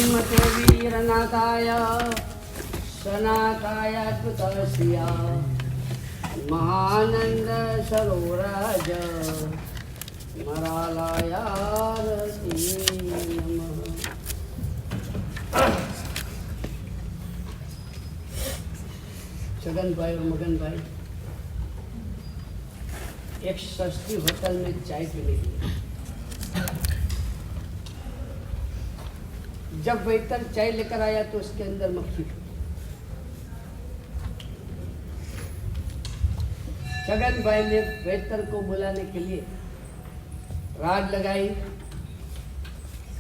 श्रीमते वीरनाथाय सनाथाय कृतस्या महानंद सरोराज मरालयारती नमः। छगन भाई और मगन भाई एक सस्ती होटल में चाय पीने गए। जब वेटर चाय लेकर आया तो उसके अंदर मक्खी थी। छगन भाई ने वेटर को बुलाने के लिए राड लगाई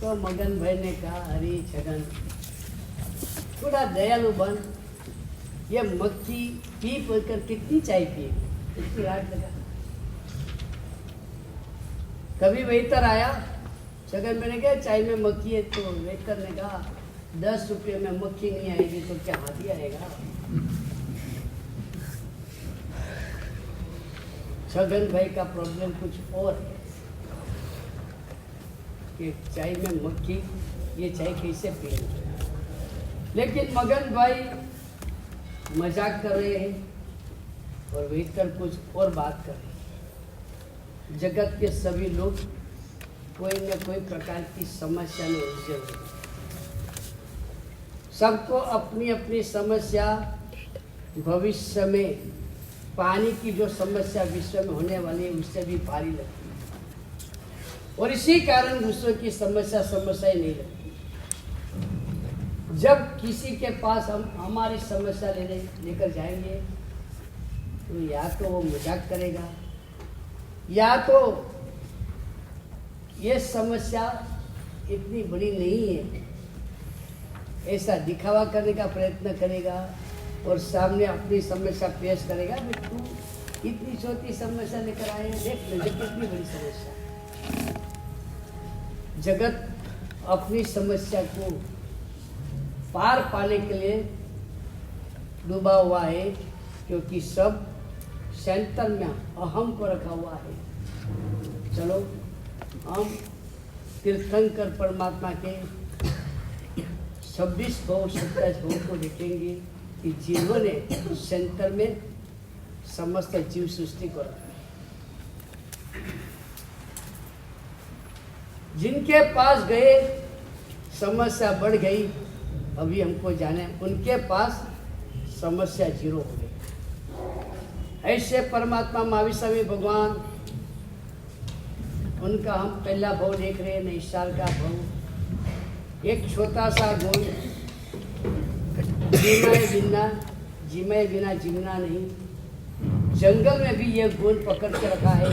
तो मगन भाई ने कहा, अरे छगन थोड़ा दयालु बन, ये मक्खी पी कर कितनी चाय पिए, इसकी राड लगा। कभी वेटर आया, छगन मैंने कहा चाय में मक्खी है, तो वेटर ने कहा 10 रुपये में मक्खी नहीं आएगी तो क्या हाथी आएगा। छगन भाई का प्रॉब्लम कुछ और है कि चाय में मक्खी, ये चाय कैसे पिएंगे। लेकिन मगन भाई मजाक कर रहे हैं और वेटर कुछ और बात कर रहे हैं। जगत के सभी लोग कोई न कोई प्रकार की समस्या में उलझे हुए, सबको अपनी अपनी समस्या, भविष्य में पानी की जो समस्या विश्व में होने वाली है उससे भी भारी लगती है और इसी कारण दूसरों की समस्या ही नहीं लगती। जब किसी के पास हम हमारी समस्या लेकर जाएंगे तो या तो वो मजाक करेगा या तो ये समस्या इतनी बड़ी नहीं है ऐसा दिखावा करने का प्रयत्न करेगा और सामने अपनी समस्या पेश करेगा। तू इतनी छोटी समस्या लेकर आए हैं, देख ले कितनी बड़ी समस्या। जगत अपनी समस्या को पार पाने के लिए डूबा हुआ है क्योंकि सब सेंटर में अहम को रखा हुआ है। चलो हम तीर्थंकर परमात्मा के 26 भव 27 भव को देखेंगे कि जिन्होंने सेंटर में समस्त जीव सृष्टि को रखा, जिनके पास गए समस्या बढ़ गई, अभी हमको जाने उनके पास समस्या 0 हो गई। ऐसे परमात्मा महावीर स्वामी भगवान, उनका हम पहला भव देख रहे हैं, नैसार का भव। एक छोटा सा गुण, जिमय बिना जिमना नहीं। जंगल में भी ये गुण पकड़ के रखा है।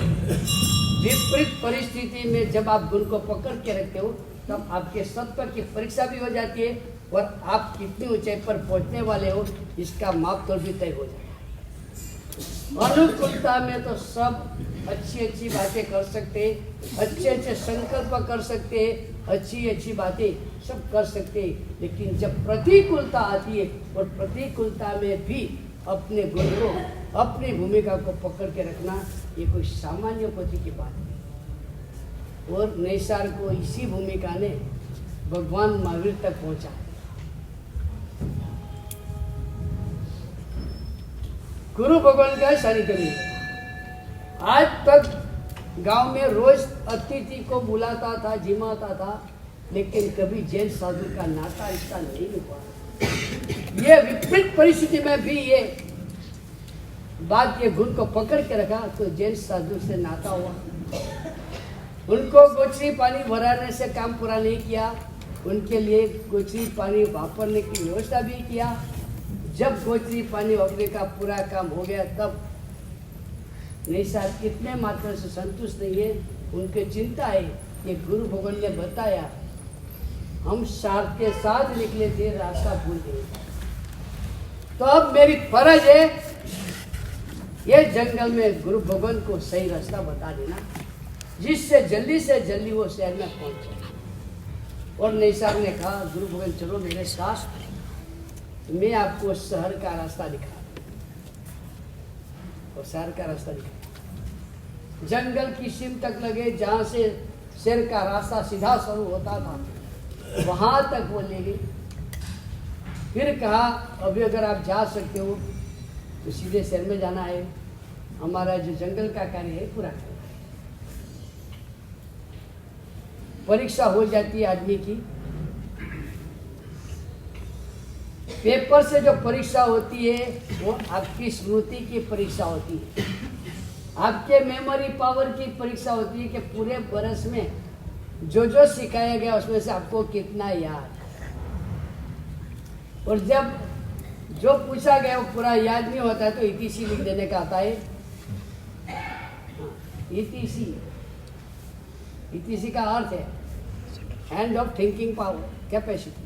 विपरीत परिस्थिति में जब आप गुण को पकड़ के रखते हो तब आपके सत्व की परीक्षा भी हो जाती है और आप कितनी ऊंचाई पर पहुंचने वाले हो इसका मापतोल भी तय हो जाता है। अनुकूलता में तो सब अच्छी बातें कर सकते हैं, अच्छे संकल्प कर सकते हैं, अच्छी बातें सब कर सकते हैं, लेकिन जब प्रतिकूलता आती है और प्रतिकूलता में भी अपने गुण को, अपनी भूमिका को पकड़ के रखना, ये कोई सामान्य कोटि की बात नहीं। और नैसार को इसी भूमिका ने भगवान महावीर तक पहुंचा। गुरु भगवान का सानिध्य मिला। आज तक गांव में रोज अतिथि को बुलाता था, जिमाता था, लेकिन कभी जैन साधु का नाता इसका नहीं हुआ। ये विपरीत परिस्थिति में भी ये बात, ये गुण को पकड़ के रखा तो जैन साधु से नाता हुआ। उनको गोचरी पानी भराने से काम पूरा नहीं किया, उनके लिए गोचरी पानी वापरने की व्यवस्था भी किया। जब गोचरी पानी वापरने का पूरा काम हो गया तब नैसार इतने मात्र से संतुष्ट नहीं है, उनके चिंता है कि गुरु भगवान ने बताया हम साथ के साथ निकले थे, रास्ता भूल गए, तो अब मेरी फर्ज है ये जंगल में गुरु भगवान को सही रास्ता बता देना जिससे जल्दी से जल्दी वो शहर में पहुंच जाए। और नैसार ने कहा गुरु भगवान चलो मेरे साथ, मैं आपको शहर का रास्ता दिखा। और शहर का रास्ता दिखा, जंगल की सीम तक लगे, जहाँ से शहर का रास्ता सीधा शुरू होता था, वहाँ वहां तक वो ले गए। फिर कहा अभी अगर आप जा सकते हो तो सीधे शहर में जाना है, हमारा जो जंगल का कार्य है पूरा करना है। परीक्षा हो जाती है आदमी की, पेपर से जो परीक्षा होती है वो आपकी स्मृति की परीक्षा होती है, आपके मेमोरी पावर की परीक्षा होती है कि पूरे बरस में जो जो सिखाया गया उसमें से आपको कितना याद। और जब जो पूछा गया वो पूरा याद नहीं होता है तो ईटीसी लिख देने का आता है। ईटीसी का अर्थ है hand of thinking power capacity.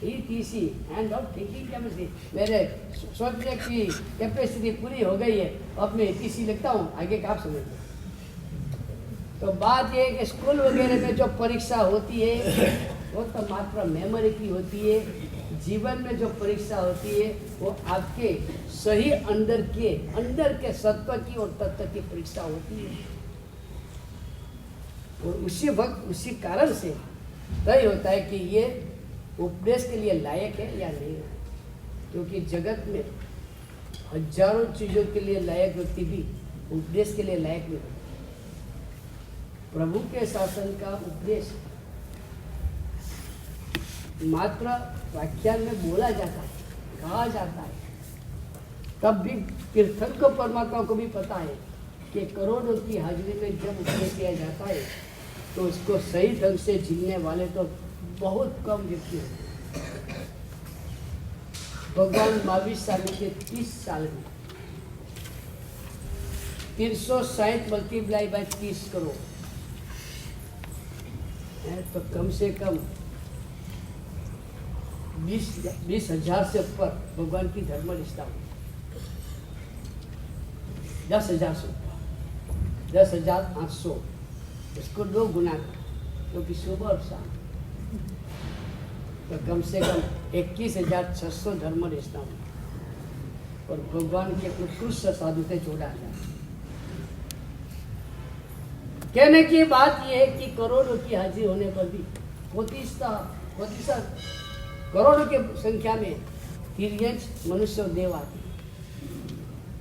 Etc hand of thinking capacity, मेरे सोचने की कैपेसिटी पूरी हो गई है, अब मैं ईटीसी लिखता हूँ, आगे का आप समझते। तो बात ये है कि स्कूल वगैरह में जो परीक्षा होती है वो तो मात्र मेमोरी की होती है। जीवन में जो परीक्षा होती है वो आपके सही अंदर के सत्व की और तत्व की परीक्षा होती है। और उसी वक्त उसी कारण से तय होता है कि ये उपदेश के लिए लायक है या नहीं है। क्योंकि जगत में हजारों चीजों के लिए लायक व्यक्ति भी उपदेश के लिए लायक नहीं होता। प्रभु के शासन का उपदेश मात्र व्याख्यान में बोला जाता है, कहा जाता है, तब भी तीर्थंकर परमात्मा को भी पता है कि करोड़ों की हाजिरी में जब उपदेश किया जाता है तो उसको सही ढंग से झीलने वाले तो बहुत कम व्यक्ति होते हैं। भगवान 22 साल के 30 साल में 360 मल्टीप्लाई बाय 30 करोड़ है, तो कम से कम 20,000 से ऊपर भगवान की धर्म निष्ठा हुई। 10,000 से ऊपर 10,800, इसको 2 गुना क्योंकि सुबह और शाम, तो कम से कम 21,600 धर्म निष्ठा हुई और भगवान के उत्कृष्ट साधु से जोड़ा जाए। कहने की बात यह है कि करोड़ों की हाजिरी होने पर भी प्रतिशत करोड़ों की संख्या में तिर्यंच मनुष्य और देव आते,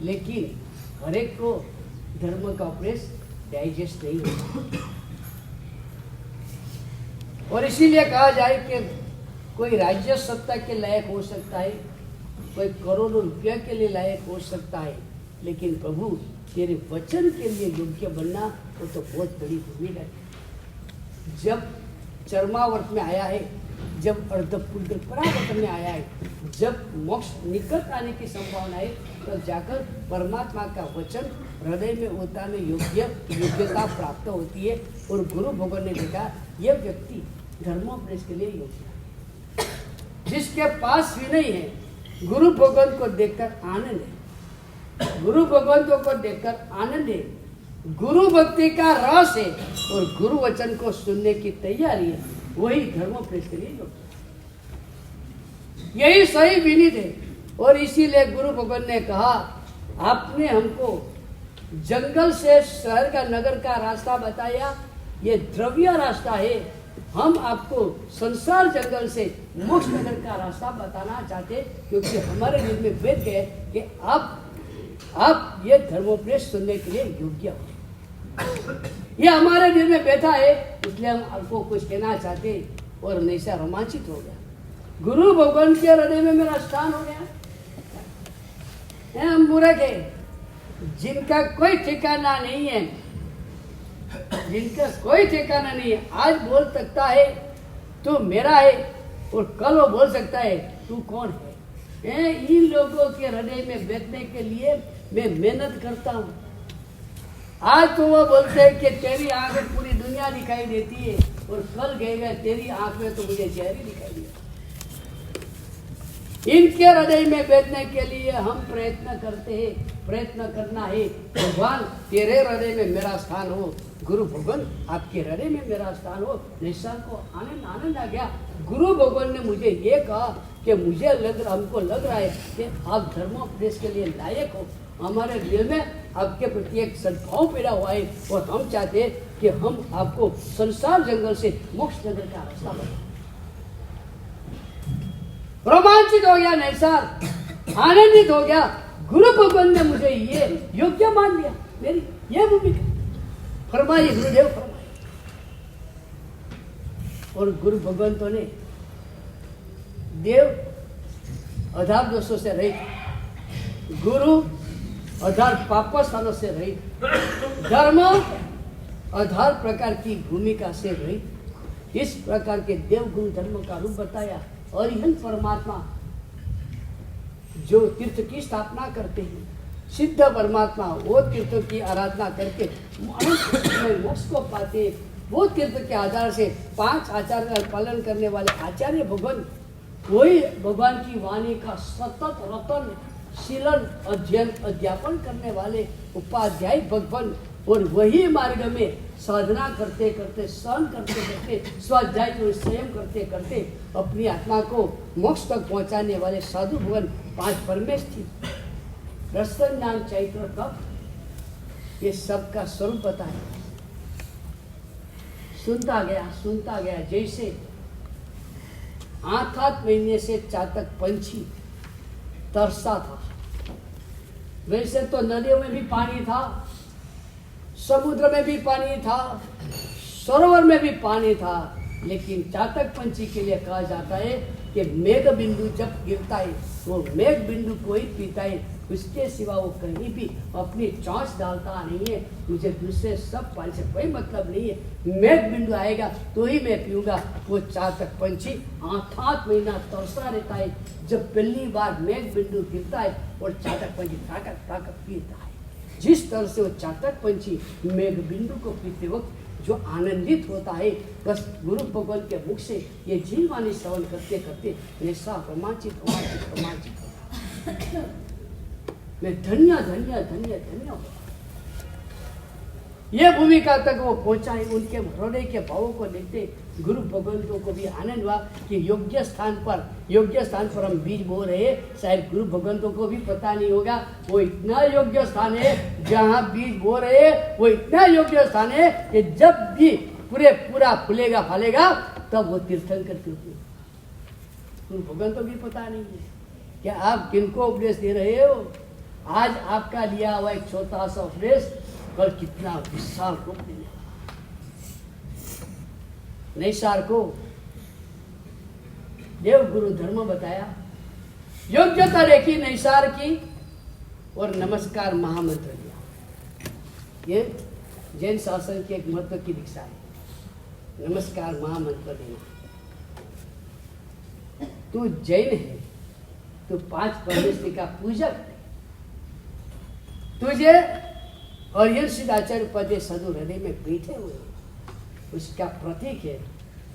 लेकिन हर एक को धर्म का उपदेश डाइजेस्ट नहीं होता। और इसीलिए कहा जाए कि कोई राज्य सत्ता के लायक हो सकता है, कोई करोड़ों रुपया के लिए लायक हो सकता है, लेकिन प्रभु तेरे वचन के लिए योग्य बनना वो तो बहुत बड़ी भूमिका है। जब चरमावर्त में आया है, जब अर्धपुत्र परावर्त में आया है, जब मोक्ष निकट आने की संभावना है, तब जाकर परमात्मा का वचन हृदय में उतारने योग्यता प्राप्त होती है। और गुरु भगवान ने देखा यह व्यक्ति धर्मोपदेश के लिए योग्य है। जिसके पास भी नहीं है, गुरु भगवान को देखकर आनंद है, गुरु भगवंतों को देखकर आनंद है, गुरु भक्ति का रस है और गुरु वचन को सुनने की तैयारी है, वही धर्मोपदेश के लिए योग्य है। यही सही विनीत है। और इसीलिए गुरु भगवान ने कहा आपने हमको जंगल से शहर का नगर का रास्ता बताया, ये द्रव्य रास्ता है, हम आपको संसार जंगल से मोक्ष नगर का रास्ता बताना चाहते, क्योंकि हमारे दिल में बैठ गए कि आप ये धर्मोपदेश सुनने के लिए योग्य हो। ये हमारे दिल में बैठा है, इसलिए हम आपको कुछ कहना चाहते और हमेशा रोमांचित हो गया। गुरु भगवान के हृदय में मेरा स्थान हो गया। हम मूर्ख है जिनका कोई ठिकाना नहीं है, जिनका कोई ठिकाना नहीं है। आज बोल सकता है तू मेरा है और कल वो बोल सकता है तू कौन है। इन लोगों के हृदय में बैठने के लिए मैं मेहनत करता हूँ। आज तो वो बोलते हैं कि तेरी आंख में पूरी दुनिया दिखाई देती है और कल कहेगा तेरी आंख में तो मुझे चेहरे दिखाई देता। इनके हृदय में बैठने के लिए हम प्रयत्न करते हैं, प्रयत्न करना है। भगवान तेरे हृदय में मेरा स्थान हो, गुरु भगवान आपके हृदय में मेरा स्थान हो। निशान को आनंद आ गया। गुरु भगवान ने मुझे ये कहा कि हमको लग रहा है कि आप धर्मोपदेश के लिए लायक हो। हमारे दिल में आपके प्रति एक सद्भाव पैदा हुआ है और हम चाहते हैं कि हम आपको संसार जंगल से मोक्ष नगर का रास्ता बताएं। रोमांचित हो गया नैसार, आनंदित हो गया। गुरु भगवान ने मुझे ये योग्य मान लिया, मेरी ये भूमिका फरमाई, गुरुदेव फरमाई। और गुरु भगवंतों ने देव 18 दोषों से रहित, गुरु 18 पाप स्थानों से रहित, धर्म 18 प्रकार की भूमिका से रहित, इस प्रकार के देव गुरु धर्म का रूप बताया। और यह परमात्मा जो तीर्थ की स्थापना करते हैं, सिद्ध परमात्मा, वो तीर्थों की आराधना करके मोक्ष को पाते, वो तीर्थ के आधार से 5 आचार का पालन करने वाले आचार्य भगवान, वही भगवान की वाणी का सतत रतन शीलन अध्ययन अध्यापन करने वाले उपाध्याय भगवान, और वही मार्ग में साधना करते करते, सहन करते करते, स्वाध्याय को संयम करते करते अपनी आत्मा को मोक्ष तक पहुंचाने वाले साधु भगवान 5 परमेश थी, रसन ज्ञान चैत्र तप, ये सबका स्वरूप बताया। सुनता गया जैसे 8 महीने से चातक पंछी तरसा था, वैसे तो नदियों में भी पानी था, समुद्र में भी पानी था, सरोवर में भी पानी था, लेकिन चातक पंछी के लिए कहा जाता है कि मेघ बिंदु जब गिरता है वो मेघ बिंदु को ही पीता है, उसके सिवा वो कहीं भी अपनी चौंच डालता नहीं है। मुझे दूसरे सब पानी से कोई मतलब नहीं है, मेघ बिंदु आएगा तो ही मैं पीऊँगा। वो चातक पंछी 8 महीना तरसा रहता है, जब पहली बार मेघ बिंदु गिरता है और चातक पंछी ताकत पीता है। जिस तरह से वो चातक पंछी मेघ बिंदु को पीते वक्त जो आनंदित होता है, बस गुरु भगवान के मुख से ये जीववाणी श्रवण करते करते ऐसा रोमांचित मैं धन्य धन्य धन्य धन्य हो। ये भूमिका तक वो पहुंचा है। उनके हृदय के भावों को देखते गुरु भगवंतों को भी आनंद हुआ कि योग्य स्थान पर हम बीज बो रहे हैं। शायद गुरु भगवंतों को भी पता नहीं होगा वो इतना योग्य स्थान है जहाँ बीज बो रहे हैं, वो इतना योग्य स्थान है कि जब भी पूरा फूलेगा फलेगा तब वो तीर्थंकर क्योंकि गुरु भगवंतों की पता नहीं है कि आप किनको उपदेश दे रहे हो। आज आपका लिया हुआ एक छोटा सा उपदेश कल कितना विशाल रूप मिलेगा। नैसार को देव गुरु धर्म बताया, योग्यता देखी नैसार की और नमस्कार महामंत्र दिया। ये जैन शासन की एक महत्व की दीक्षा है, नमस्कार महामंत्र देना। तू जैन है, तू 5 परमेश्वरी का पूजक है, तुझे और ये सिद्धाचार्य पदे सदु हृदय में बैठे हुए उसका प्रतीक है।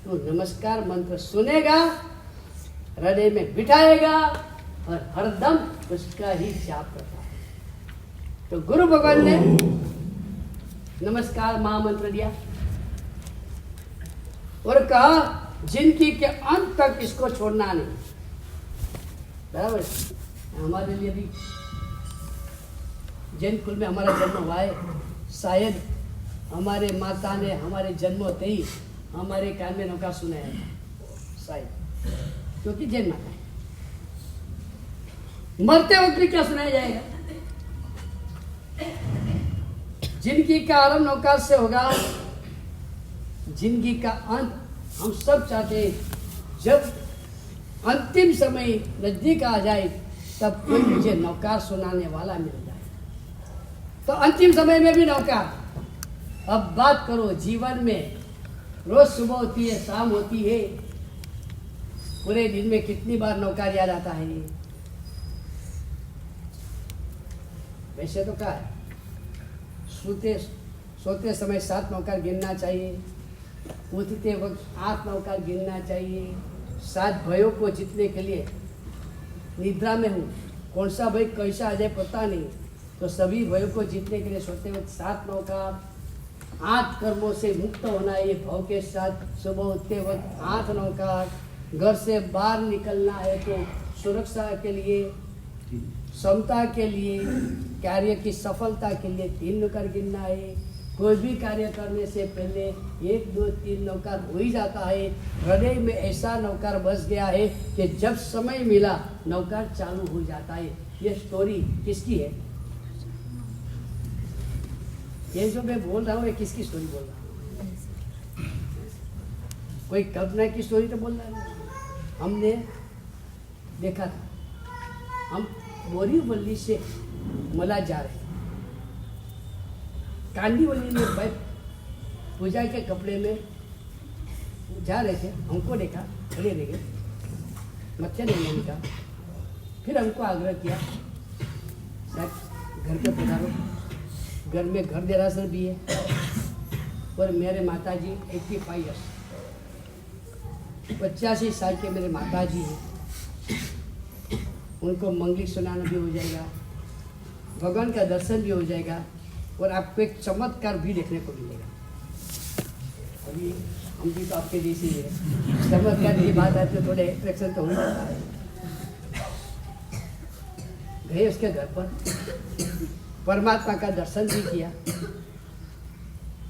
तू नमस्कार मंत्र सुनेगा, हृदय में बिठाएगा और हरदम उसका ही जाप करता है। तो गुरु भगवान ने नमस्कार महामंत्र दिया और कहा जिंदगी के अंत तक इसको छोड़ना नहीं। बराबर हमारे लिए भी जैन कुल में हमारा जन्म हुआ है, शायद हमारे माता ने हमारे जन्म होते ही हमारे कान में नौका सुनाया शायद, क्योंकि जैन माता है। मरते वक्त भी क्या सुनाया जाएगा? जिंदगी का आरंभ नौका से होगा, जिंदगी का अंत हम सब चाहते हैं जब अंतिम समय नजदीक आ जाए तब कोई मुझे नौकार सुनाने वाला मिल जाए। तो अंतिम समय में भी नौकार। अब बात करो जीवन में, रोज सुबह होती है, शाम होती है, पूरे दिन में कितनी बार नौकार याद आता है? वैसे तो क्या है, सोते समय 7 नौकार गिनना चाहिए, उठते वक्त 8 नौकार गिनना चाहिए। 7 भयों को जीतने के लिए निद्रा में हूँ, कौन सा भय कैसा आ जाए पता नहीं, तो सभी भयों को जीतने के लिए सोते वक्त 7 नौकार। 8 कर्मों से मुक्त होना है ये भाव के साथ, सुबह उठते वक्त 8 नौकार। घर से बाहर निकलना है तो सुरक्षा के लिए, समता के लिए, कार्य की सफलता के लिए 3 नौकार गिनना है। कोई भी कार्य करने से पहले 1 2 3 नौकार हो ही जाता है। हृदय में ऐसा नौकार बस गया है कि जब समय मिला नौकार चालू हो जाता है। ये स्टोरी किसकी है? ये जो मैं बोल रहा हूँ ये किसकी स्टोरी बोल रहा हूँ? कोई कल्पना की स्टोरी तो बोल रहा है। हमने देखा था, हम बोरीवली से मला जा रहे, कांदीवली में भाई पूजा के कपड़े में जा रहे थे। हमको देखा, खड़े रह गए, मच्छर नहीं का। फिर हमको आग्रह किया घर पे पधारो, घर में घर देरासर भी है और मेरे माताजी 85 ईयर्स 85 साल के मेरे माताजी हैं, उनको मंगलिक सुनाना भी हो जाएगा, भगवान का दर्शन भी हो जाएगा और आपको एक चमत्कार भी देखने को मिलेगा। अभी हम भी तो आपके जैसे ही है, चमत्कार की बात आती है थोड़े अट्रैक्शन तो हो जाता है। गए उसके घर पर, परमात्मा का दर्शन भी किया।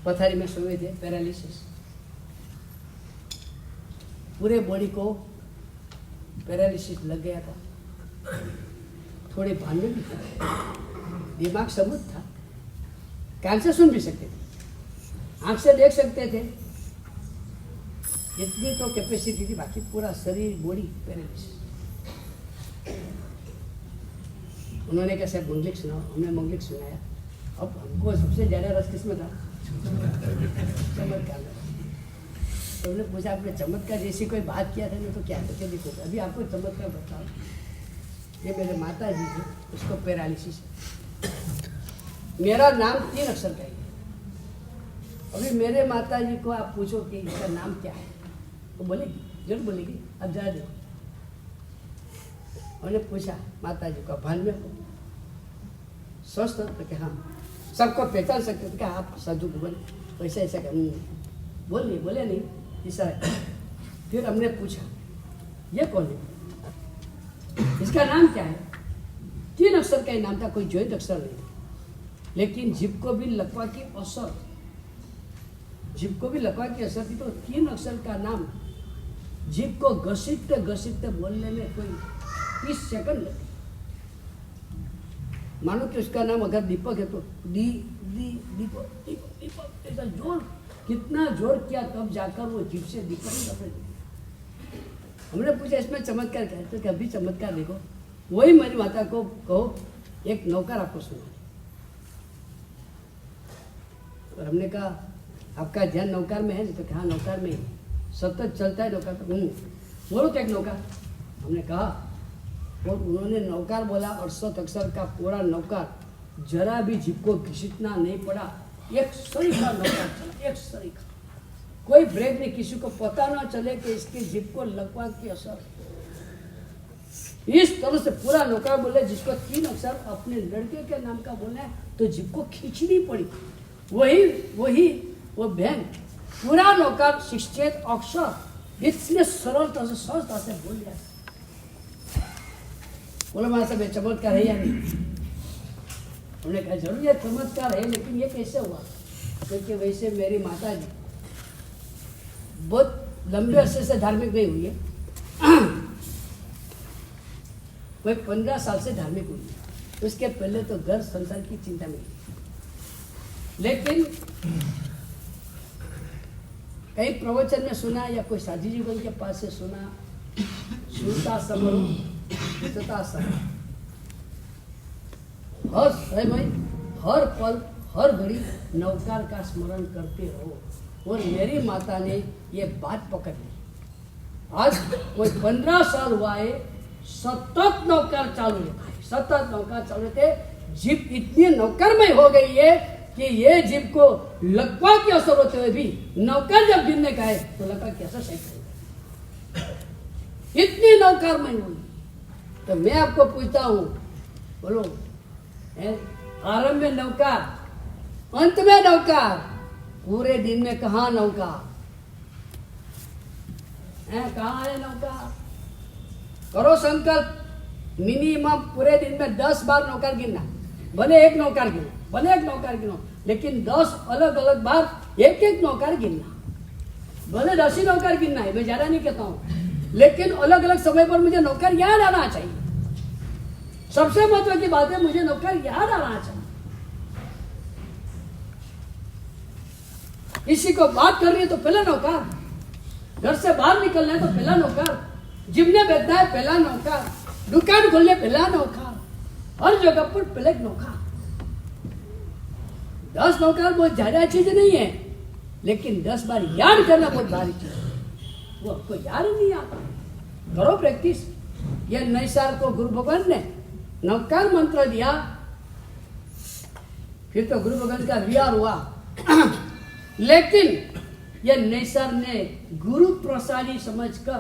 पथारी में सोए थे, पैरालिसिस, पूरे बॉडी को पैरालिसिस लग गया था। थोड़े भान में भी था, दिमाग सबूत था, कान से सुन भी सकते थे, आंख से देख सकते थे, इतनी तो कैपेसिटी थी। बाकी पूरा शरीर बॉडी पैरालिसिस। उन्होंने कैसे मंगलिक सुनाओ, हमने मंगलिक सुनाया। अब हमको सबसे ज़्यादा रस किसमें था? चमत्कार। तो हमने पूछा आपने चमत्कार जैसी कोई बात किया था ना, तो क्या करके देखो। अभी आपको चमत्कार बताओ। ये मेरे माता जी थे, उसको पैरालिसिस है। मेरा नाम 3 अक्षर का ही है। अभी मेरे माता जी को आप पूछो कि इसका नाम क्या है, वो बोलेगी, जरूर बोलेगी। अब जरा देखो, उन्होंने पूछा माता जी को, भान में हो स्वस्थ हो? तो क्या हाँ। सबको पहचान सकते थे क्या आप साधु भगवान वैसा ऐसा कर बोले नहीं ऐसा है। फिर हमने पूछा ये कौन है, इसका नाम क्या है? 3 अक्षर का ही नाम था, कोई ज्योत अक्षर नहीं। लेकिन जीभ को भी लकवा की असर, जीभ को भी लकवा की असर थी। तो 3 अक्षर का नाम जीभ को घसीटते घसीटते बोलने में कोई 30 सेकंड लगे। मानो कि उसका नाम अगर दीपक है तो दीपक दीपक दीपक ऐसा जोर, कितना जोर किया तब जाकर वो जीभ से दीपक निकल। हमने पूछा इसमें चमत्कार क्या है? तो कभी चमत्कार देखो। वही मेरी माता को कहो एक नौकर आपको सुना। और हमने कहा आपका ध्यान नौकार में है? तो कहा नौकार में सतत चलता है नौकार। बोलो तो एक नौकार। हमने कहा, और उन्होंने नौकार बोला। 68 अक्षर का पूरा नौकार, जरा भी जीभ को घसीटना नहीं पड़ा। एक सरीखा नौकार चला, एक सरीखा, कोई ब्रेक नहीं, किसी को पता ना चले कि इसके जीभ को लकवा की असर। इस तरह से पूरा नौकार बोले, जिसको 3 अक्षर अपने लड़के के नाम का बोलना है तो जीभ को खींचनी पड़ी। वो बहन पूरा नौकार 68 अक्षर इतने सरलता से सहजता से बोल दिया। बोलो मां साहब चमत्कार है या नहीं? हमने कहा जरूर ये चमत्कार है, लेकिन ये कैसे हुआ? क्योंकि वैसे मेरी माता जी बहुत लंबे अरसे से धार्मिक नहीं हुई है। वह 15 साल से धार्मिक हुई है। उसके पहले तो घर संसार की चिंता में, लेकिन कई प्रवचन में सुना या कोई साधु जी के पास से सुना, सुनता समरो सुनता समरो, हर समय हर पल हर घड़ी नौकार का स्मरण करते रहो। और मेरी माता ने ये बात पकड़ ली। आज कोई 15 साल हुआ है, सतत नौकार चालू है, सतत नौकार चालू रहते। जीभ इतनी नौकरमय हो गई है कि ये जीभ को लकवा की असर होते हुए भी नौकर जब गिरने का है तो लकवा की असर सही करेगा, इतनी नौकरमय हुई। तो मैं आपको पूछता हूँ, बोलो आरंभ में नौकार, अंत में नौकार, पूरे दिन में कहाँ नौकार है? कहाँ है नौकार? करो संकल्प, मिनिमम पूरे दिन में 10 बार नौकर गिनना। भले एक नौकर गिनो, भले एक नौकर गिनो, लेकिन 10 अलग अलग बार एक एक नौकर गिनना, भले 10 ही नौकर गिनना है, मैं ज्यादा नहीं कहता हूं, लेकिन अलग अलग समय पर मुझे नौकर याद आना चाहिए। सबसे महत्व की बात है, मुझे नौकर याद आना चाहिए। किसी को बात करनी है तो पहला नौकर, घर से बाहर निकलना है तो पहला नौकर, जिम में बैठना है पहला नौकर, दुकान खोलने पहला नौकर, हर जगह पर पहले नौकर। 10 नौकर बहुत ज्यादा चीज नहीं है, लेकिन 10 बार याद करना बहुत भारी चीज है, वो आपको याद नहीं आता। करो प्रैक्टिस। ये नए साल को गुरु भगवान ने नौकर मंत्र दिया, फिर तो गुरु भगवान का विहार हुआ लेकिन ये नए साल ने गुरु प्रसादी समझकर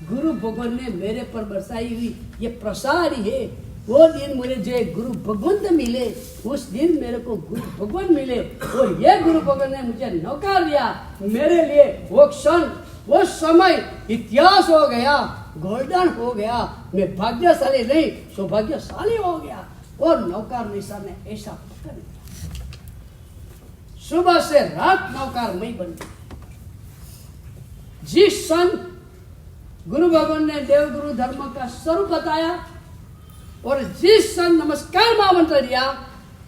गुरु भगवान ने मेरे पर बरसाई हुई ये प्रसादी है। वो दिन मुझे जो गुरु भगवंत मिले, उस दिन मेरे को गुरु भगवान मिले, और ये गुरु भगवान ने मुझे नौकर दिया। मेरे लिए वो क्षण, वो समय इतिहास हो गया, गोल्डन हो गया। मैं भाग्यशाली नहीं, सौभाग्यशाली हो गया। और नौकर निशा ने ऐसा पकड़ लिया, सुबह से रात नौकर मैं बन गया। जिस क्षण गुरु भगवान ने देवगुरु धर्म का स्वरूप बताया और जिस क्षण नमस्कार महामंत्र दिया,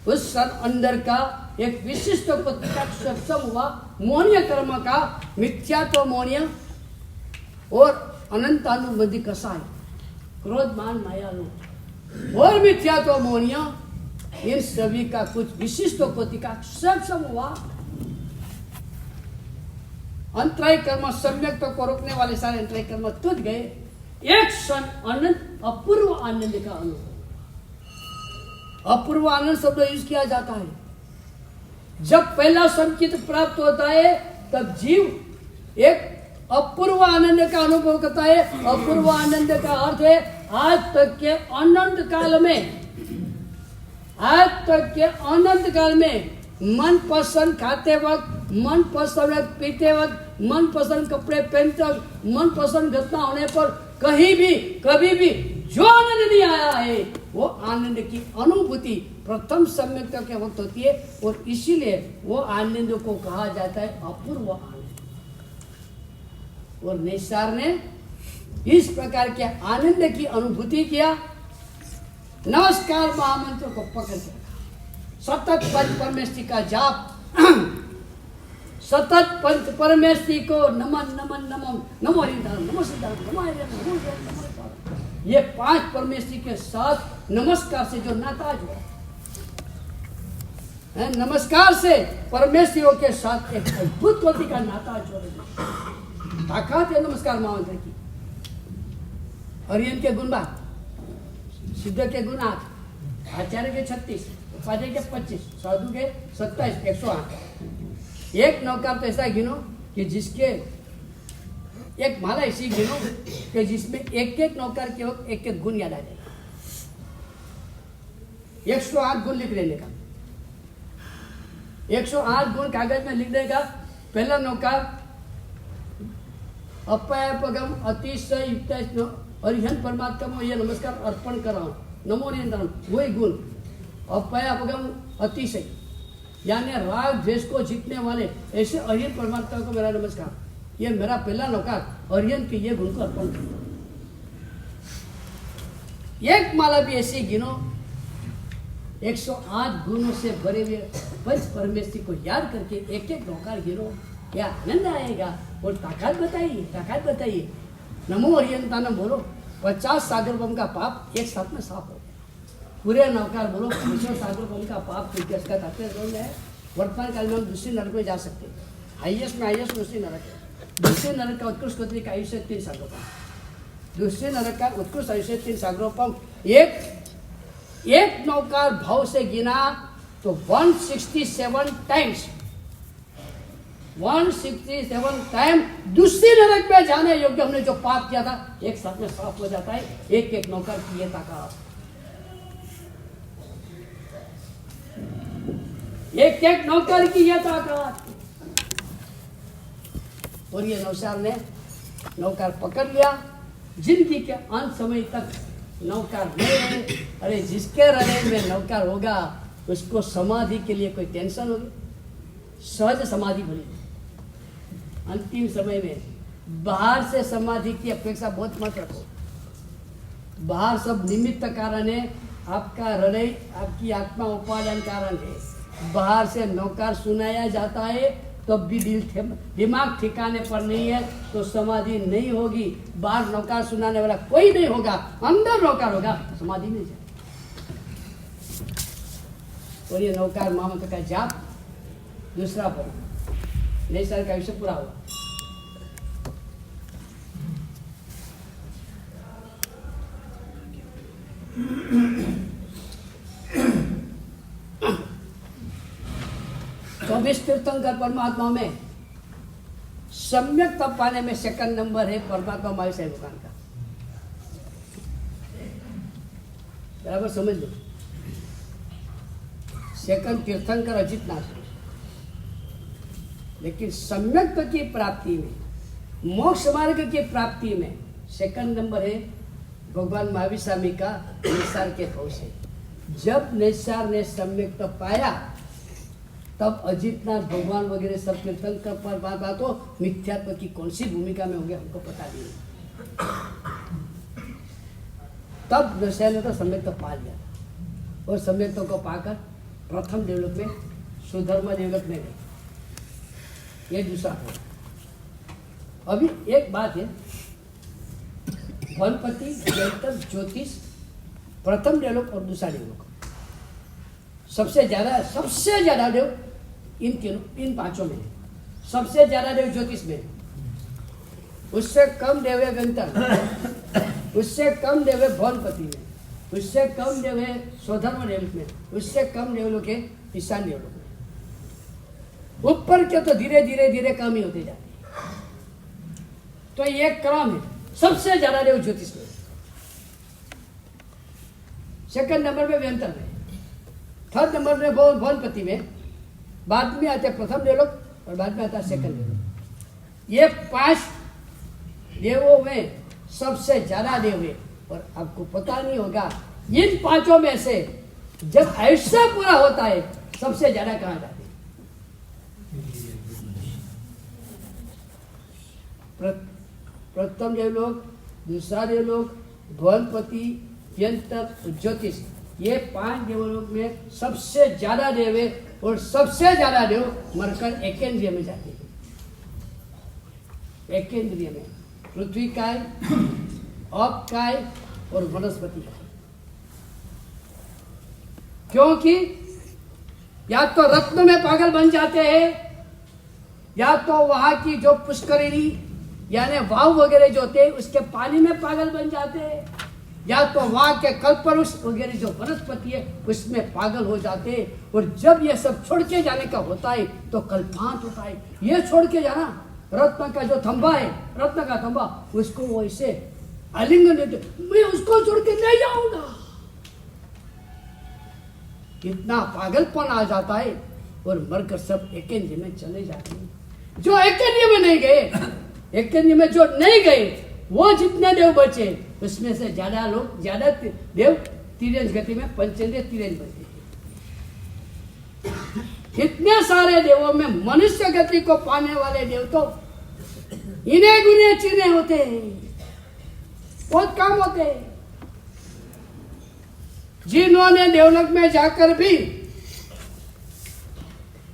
उस क्षण अंदर का एक विशिष्ट सत्संग हुआ। मौन्य कर्म का मिथ्यात्व मौन्य और अनंतानुबंधी कसाय, क्रोध मान माया लोभ और मिथ्यात्व मौन्य, इन सभी का कुछ विशिष्ट कोटि का सत्संग हुआ। अंतराय कर्म सम्यक को रोकने वाले सारे अंतराय कर्म तुझ गए। एक क्षण अनंत अपूर्व आनंद का अनुभव। अपूर्व आनंद शब्द यूज किया जाता है जब पहला संचित प्राप्त होता है, तब जीव एक अपूर्व आनंद का अनुभव करता है। अपूर्व आनंद का अर्थ है आज तक के अनंत काल में, आज तक के अनंत काल में मन पसंद खाते वक्त, मन पसंद पीते वक्त, मन पसंद कपड़े पहनते वक्त, मन पसंद घटना होने पर कहीं भी कभी भी जो आनंद नहीं आया है, वो आनंद की अनुभूति प्रथम सम्यकता के वक्त होती है। और इसीलिए वो आनंद को कहा जाता है अपूर्व आनंद। और निसार ने इस प्रकार के आनंद की अनुभूति किया। नमस्कार महामंत्र को पकड़ के सतत पंच परमेष्ठी का जाप, सतत पंच परमेष्ठी को नमन नमन नमन नमो हरिदास नमो सिद्धार्थ नमो हरिदास नमो सिद्धार्थ, ये 5 परमेष्ठी के साथ नमस्कार से जो नाता जुड़ा है, नमस्कार से परमेष्ठियों के साथ एक अद्भुत कोटि का नाता जोड़े। ताकत है नमस्कार महामंत्र की। हरियन के गुण 12, सिद्ध के गुण 8, आचार्य के 36, उपाध्याय के 25, साधु के 27, 108। एक नौकर तो ऐसा गिनो कि जिसके एक माला ऐसी गिनो कि जिसमें एक एक नौकर के वक्त एक एक गुण याद आ जाए। 108 गुण लिख लेने का, 108 गुण कागज में लिखने का। पहला नौकर अपयपगम अतिशय युक्त हरिहन परमात्मा को यह नमस्कार अर्पण कर रहा हूँ, नमो नियंत्रण, वही गुण। अपयपगम अतिशय यानी राग द्वेष को जीतने वाले ऐसे हरिहन परमात्मा को मेरा नमस्कार। ये मेरा पहला नौकर हरिहन के ये गुण को अर्पण करता। एक माला भी ऐसी गिनो, 108 गुणों से भरे हुए पंच परमेष्ठी को याद करके एक एक नौकर गिनो, क्या आनंद आएगा। और ताकत बताइए, ताकत बताइए। नमो हरियंतानम बोलो, 50 सागर बम का पाप एक साथ में साफ हो गया। पूरे नौकर बोलो 50 सागर बम का पाप का तात्पर्य है वर्तमान काल में हम दूसरे नरक में जा सकते हैं। हाईएस्ट में हाईएस्ट दूसरे नरक है। दूसरे नरक का उत्कृष्ट कोटि का आयुष्य 3 सागरों पंप। दूसरे नरक का उत्कृष्ट आयुष्य 3 सागरों पंप। एक नौकर भाव से गिना तो 167 टाइम्स, 167 टाइम दूसरी नरक में जाने योग्य हमने जो पाप किया था एक साथ में साफ हो जाता है। एक एक नौकर की ये ताकत, एक एक नौकर की ये ताकत। और ये नौशार ने नौकर पकड़ लिया। जिंदगी के अंत समय तक नौकर नहीं रहे। अरे जिसके हृदय में नौकर होगा उसको समाधि के लिए कोई टेंशन होगी? सहज समाधि बनी। अंतिम समय में बाहर से समाधि की अपेक्षा बहुत मत रखो। बाहर सब निमित्त कारण है, आपका हृदय, आपकी आत्मा उपादान कारण है। बाहर से नौकार सुनाया जाता है तो भी दिमाग ठिकाने पर नहीं है तो समाधि नहीं होगी। बाहर नौकार सुनाने वाला कोई नहीं होगा, अंदर नौकार होगा तो समाधि नहीं जाए। और ये नौकार मामत का जाप दूसरा पर नहीं सर का विषय पूरा हुआ। चौबीस तीर्थंकर परमात्मा में सम्यक तप पाने में सेकंड नंबर है परमात्मा महावीर भगवान का। बराबर समझ लो। सेकंड तीर्थंकर अजितनाथ, लेकिन सम्यक की प्राप्ति में, मोक्ष मार्ग की प्राप्ति में सेकंड नंबर है भगवान महावीर स्वामी का निस्सार के भाव से। जब निस्सार ने सम्यक तप पाया तब अजितनाथ भगवान वगैरह सब तीर्थंकर पर बात हो मिथ्यात्व की कौन सी भूमिका में होंगे हमको पता नहीं। तब निस्सार ने तो सम्यक तप पा लिया और सम्यक तप को पाकर प्रथम डेवलप में सुधर्म डेवलप में गए। ये दूसरा है। अभी एक बात है, वनपति, जैतर, ज्योतिष प्रथम डेवलप और दूसरा डेवलप। सबसे ज्यादा देव इन पांचों में है। सबसे ज्यादा देव ज्योतिष में, उससे कम देव है व्यंतर, उससे कम देव है भवनपति में, उससे कम देव है स्वधर्म डेवलप में, उससे कम देव लोग है ईशान डेवलप में। ऊपर के तो धीरे धीरे धीरे कम ही होते जाते हैं। तो ये क्रम है। सबसे ज्यादा देव ज्योतिष में, सेकंड नंबर में व्यंतर में, थर्ड नंबर में भवनपति में, बाद में आते प्रथम देवलोक और बाद में आता सेकंड देवलोक। ये 5 देवों में सबसे ज्यादा देव है। और आपको पता नहीं होगा इन 5 में से जब आयुष्य पूरा होता है सबसे ज्यादा कहाँ जाते हैं? प्रथम देवलोक, दूसरा देवलोक, भवनपति, व्यंतर, ज्योतिष, ये 5 देवलोक में सबसे ज्यादा देव है। और सबसे ज्यादा देव मरकर एकेंद्रिय में जाते हैं। एकेंद्रिय में पृथ्वी काय, अप काय और वनस्पति काय। क्योंकि या तो रत्न में पागल बन जाते हैं, या तो वहां की जो पुष्करिणी यानी वाव वगैरह जो होते हैं उसके पानी में पागल बन जाते हैं, या तो वहां के कल्पवृक्ष वगैरह जो वनस्पति है उसमें पागल हो जाते हैं। और जब ये सब छोड़ के जाने का होता है तो कल्पांत होता है। ये छोड़ के जाना, रत्न का जो थंबा है, रत्न का थंबा, उसको वो ऐसे आलिंगन देते, मैं उसको छोड़ के नहीं जाऊंगा। इतना पागलपन आ जाता है और मरकर सब एकेंद्रिय में चले जाते हैं। जो एकेंद्रिय में नहीं गए, एकेंद्रिय में जो नहीं गए, वो जितने देव बचे उसमें से ज्यादा देव तिरंज गति में पंचेंद्रिय तिरंज बचे। इतने सारे देवों में मनुष्य गति को पाने वाले देव तो इन्हें गुने चीने होते हैं, बहुत कम होते हैं। जिन्होंने देवलोक में जाकर भी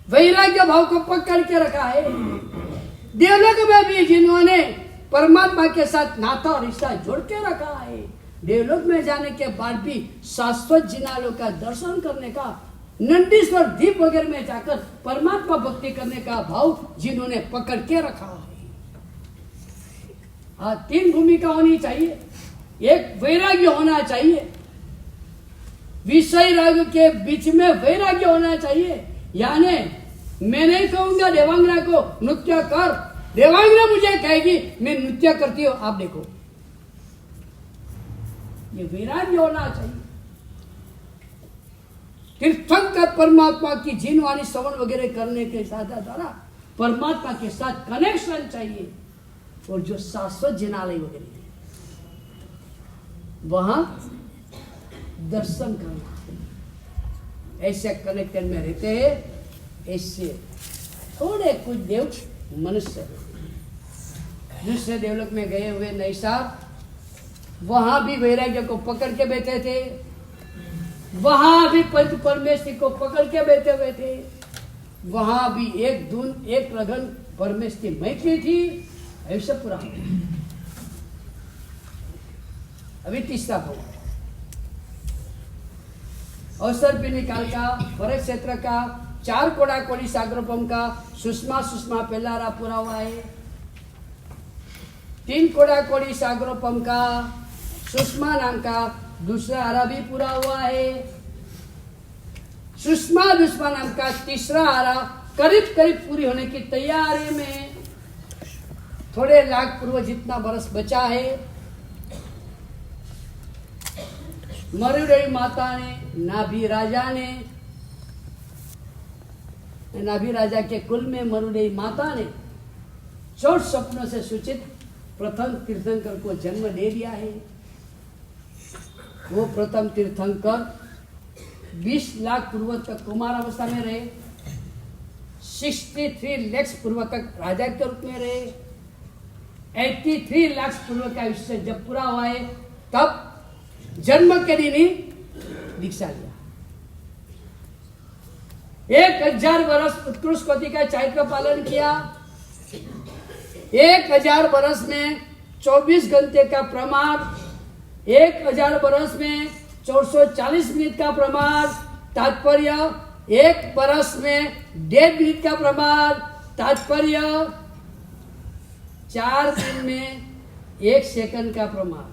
वैराग्य भाव को पकड़ के रखा है, देवलोक में भी जिन्होंने परमात्मा के साथ नाता और रिश्ता जोड़ के रखा है, देवलोक में जाने के बाद भी शाश्वत जिनालों का दर्शन करने का, नंदीश्वर द्वीप वगैरह में जाकर परमात्मा भक्ति करने का भाव जिन्होंने पकड़ के रखा है। 3 भूमिका होनी चाहिए। एक वैराग्य होना चाहिए, विषय राग के बीच में वैराग्य होना चाहिए। यानी मैं नहीं कहूंगा देवांगना को नृत्य कर, देवांगना मुझे कहेगी मैं नृत्य करती हूं, आप देखो। ये वैराग्य होना चाहिए। तीर्थंकर परमात्मा की जिन वाणी श्रवण वगैरह करने के साथ द्वारा परमात्मा के साथ कनेक्शन चाहिए। और जो शाश्वत जिनालय वगैरह वहां दर्शन करना, ऐसे कनेक्टेड में रहते हैं। ऐसे थोड़े कुछ देव मनुष्य दूसरे देवलोक में गए हुए नहीं साहब, वहां भी वैराग्य को पकड़ के बैठे थे, वहां भी परमेश्वरी को पकड़ के बैठे हुए थे, वहां भी एक धुन एक लगन परमेश्वरी मैत्री थी। ऐसा पूरा अभी तीसरा भवन अवसर भी निकाल का फरक क्षेत्र का 4 कोड़ा कोड़ी सागरोपम का सुषमा सुषमा पहला पूरा हुआ है। 3 कोड़ा कोड़ी सागरोपम का सुषमा नाम का दूसरा आरा भी पूरा हुआ है। सुषमा दुष्मा नाम का तीसरा आरा करीब करीब पूरी होने की तैयारी में, थोड़े लाख पूर्व जितना बरस बचा है। मरुड़ई माता ने नाभि राजा के कुल में मरुड़ई माता ने 14 सपनों से सूचित प्रथम तीर्थंकर को जन्म दे दिया है। वो प्रथम तीर्थंकर 20 लाख पूर्व तक कुमार अवस्था में रहे, 63 लाख पूर्व तक राजा के रूप में रहे, 83 लाख पूर्व का विषय जब पूरा हुआ है तब जन्म के दिन ही दीक्षा लिया। 1000 वर्ष उत्कृष्ट कोटि का चारित्र का पालन किया। 1000 वर्ष में 24 घंटे का प्रमाण, 1000 वर्ष में 440 मिनट का प्रमाण, तात्पर्य 1 वर्ष में 1.5 मिनट का प्रमाण, तात्पर्य 4 दिन में 1 सेकंड का प्रमाण।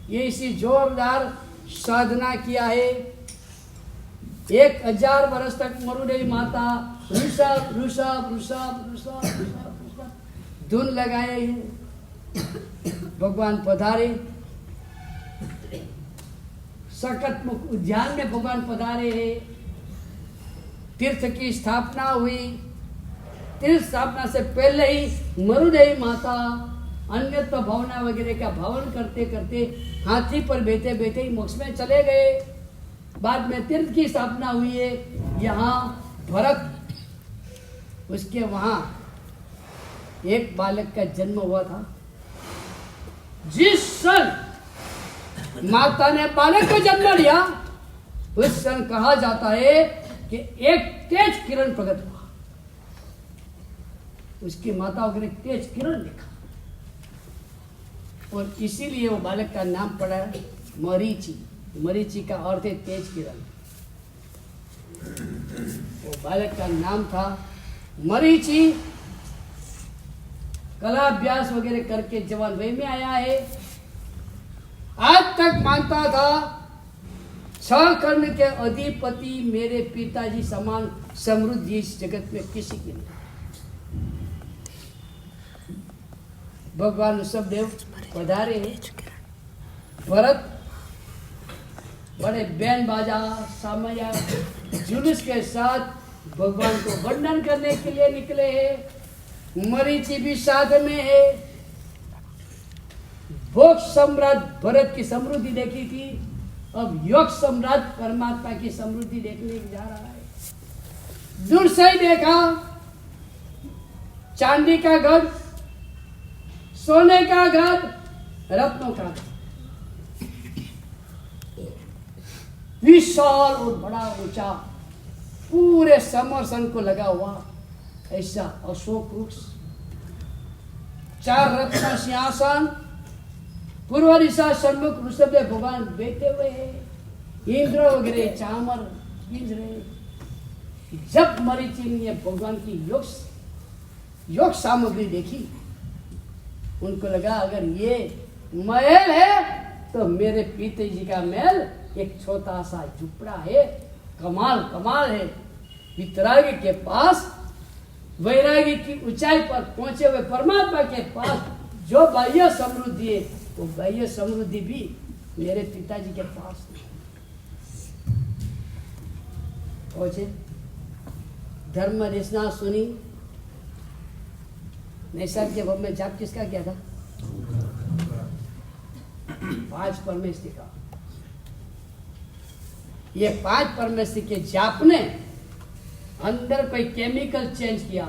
ये इसी जोरदार साधना किया है। 1000 वर्ष तक मरुड़ई माता ऋषभ ऋषभ ऋषभ ऋषभ ऋषभ धुन लगाए हैं। भगवान पधारे, सकट मुख उद्यान में भगवान पधारे हैं। तीर्थ की स्थापना हुई। तीर्थ स्थापना से पहले ही मरुड़ई माता अन्यत्र भावना वगैरह का भावन करते करते हाथी पर बैठे बैठे ही मोक्ष में चले गए। बाद में तीर्थ की स्थापना हुई है। यहाँ भरत, उसके वहां एक बालक का जन्म हुआ था। जिस सन माता ने बालक को जन्म लिया उस सन कहा जाता है कि एक तेज किरण प्रकट हुआ। उसकी माता वगैरह तेज किरण देखा और इसीलिए वो बालक का नाम पड़ा मरीचि। मरीचि का अर्थ है तेज किरण। वो बालक का नाम था मरीचि। कलाभ्यास वगैरह करके जवान वही में आया है। आज तक मानता था 6 कर्ण के अधिपति मेरे पिताजी समान समृद्धि इस जगत में किसी की नहीं। भगवान ऋषभदेव पधारे हैं। भरत बड़े बैन बाजा सामया जुलूस के साथ भगवान को वंदन करने के लिए निकले हैं। मरीचि भी साथ में है। भोग सम्राट भरत की समृद्धि देखी थी, अब योग सम्राट परमात्मा की समृद्धि देखने जा रहा है। दूर से ही देखा चांदी का घर, सोने का घर, रत्नों का घर, विशाल और बड़ा ऊंचा, पूरे समरसन को लगा हुआ ऐसा अशोक वृक्ष, 4 रत्न सिंहासन, पूर्व दिशा सन्मुख ऋषभदेव भगवान बैठे हुए हैं। इंद्र वगैरह चामर गिंज रहे। जब मरीचि ने भगवान की योग सामग्री देखी, उनको लगा अगर ये महल है तो मेरे पिताजी का महल एक छोटा सा झुपड़ा है। कमाल है। वितरागी के पास, वैरागी की ऊंचाई पर पहुंचे हुए परमात्मा के पास जो बाह्य समृद्धि है, वो बाह्य समृद्धि भी मेरे पिताजी के पास नहीं। पहुंचे, धर्म देशना सुनी। नैसर्गिक भाव में जाप किसका किया था? 5 परमेश्वर का। ये 5 परमेश्वर के जाप ने अंदर कोई केमिकल चेंज किया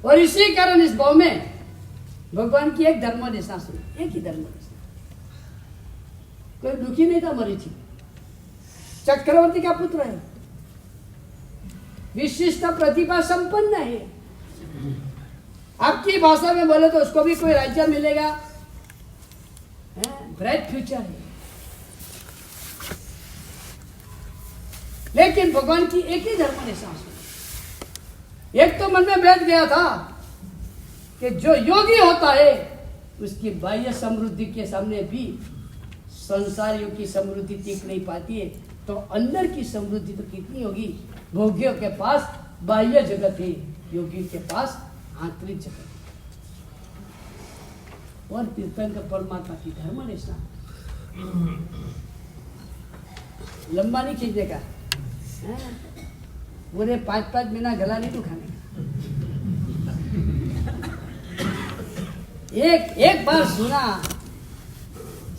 और इसी कारण इस भाव में भगवान की एक धर्मदेशा सुनी, एक ही धर्मदेशा। कोई दुखी नहीं था मरीचि, चक्रवर्ती का पुत्र है, विशिष्ट प्रतिभा संपन्न है। आपकी भाषा में बोले तो उसको भी कोई राज्य मिलेगा, ब्राइट फ्यूचर है। लेकिन भगवान की एक ही धर्मदेशा सुनी। एक तो मन में बैठ गया था कि जो योगी होता है उसकी बाह्य समृद्धि के सामने भी संसारियों की समृद्धि टिक नहीं पाती है, तो अंदर की समृद्धि तो कितनी होगी। भोगियों के पास बाह्य जगत है, योगी के पास आंतरिक जगत है। और तीर्थंकर परमात्मा की धर्मदेशा लंबा नहीं खींचने का, पूरे 5-5 महीना गला नहीं दुखाने का। एक बार सुना,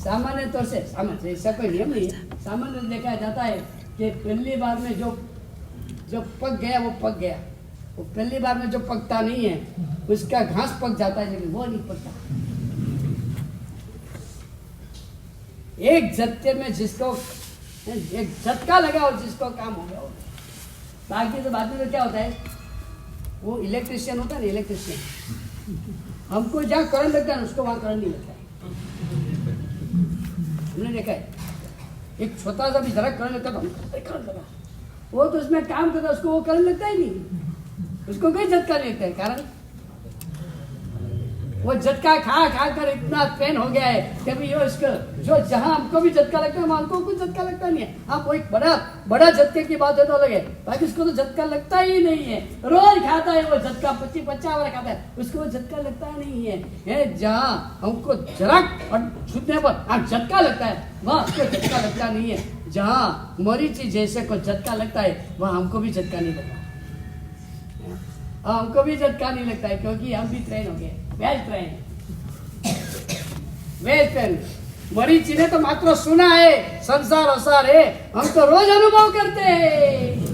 सामान्य तौर से सामान्य ऐसा कोई नियम नहीं है, सामान्य देखा जाता है कि पहली बार में जो पक गया वो पक गया, वो पहली बार में जो पकता नहीं है उसका घास पक जाता है, लेकिन वो नहीं पकता। एक झटके में जिसको एक झटका लगा हो, जिसको काम हो गया हो। बाकी तो बाद में तो क्या होता है, वो इलेक्ट्रिशियन होता है ना, इलेक्ट्रिशियन, हमको जहाँ करंट लगता है उसको वहाँ करंट नहीं लगता है। हमने देखा है, एक छोटा सा भी जरा करंट लगता है तो करंट लगा, वो तो उसमें काम करता है, उसको वो करंट लगता ही नहीं, उसको कोई झटका नहीं लगता है। कारण वो झटका खा कर इतना पेन हो गया है कि भी उसको जो जहां हमको भी झटका लगता है वहां हमको कुछ झटका लगता नहीं है। हाँ, वो एक बड़ा झटके की बात है तो अलग है, बाकी उसको तो झटका लगता ही नहीं है। रोज खाता है वो झटका, 25-50 बार खाता है, उसको वो झटका लगता नहीं है। जहां हमको जरा छूटने पर झटका लगता है वहां उसको झटका लगता नहीं है। जहां मरीची जैसे को झटका लगता है वहां हमको भी झटका नहीं लगता, हमको भी झटका नहीं लगता है, क्योंकि हम भी ट्रेन हो गए, वेल ट्रेन। मरीची ने तो मात्र सुना है, संसार असार है, हम तो रोज अनुभव करते हैं।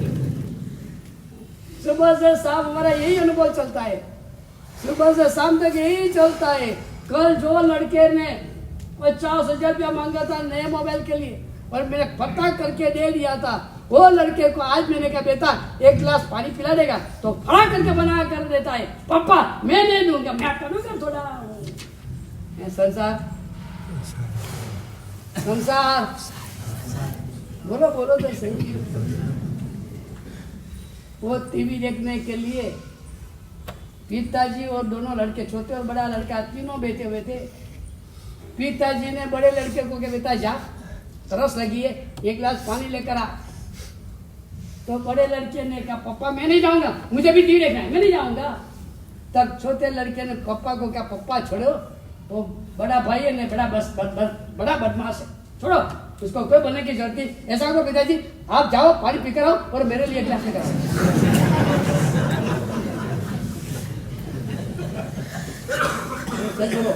सुबह से शाम हमारा यही अनुभव चलता है, सुबह से शाम तक यही चलता है। कल जो लड़के ने 50,000 रुपया मांगा था नए मोबाइल के लिए और मैंने पता करके दे दिया था, वो लड़के को आज मैंने कहा बेटा 1 गिलास पानी पिला देगा, तो फड़ा करके बना कर देता है, पापा मैं नहीं दूंगा, मैं करूंगा थोड़ा। संसार बोलो तो सही। वो टीवी देखने के लिए पिताजी और दोनों लड़के, छोटे और बड़ा लड़का, तीनों बैठे हुए थे। पिताजी ने बड़े लड़के को कहा बेटा जा, तरस लगी है, 1 गिलास पानी लेकर आ। तो बड़े लड़के ने कहा पापा मैं नहीं जाऊंगा, मुझे भी टीवी देखना है, मैं नहीं जाऊंगा। तब छोटे लड़के ने पापा को कहा पापा छोड़ो, वो बड़ा भाई है ने बड़ा बदमाश है, छोड़ो उसको, कोई बोलने की जरूरत नहीं। ऐसा करो पिताजी आप जाओ पानी पीकर आओ और मेरे लिए गिलास लेकर आओ। चलो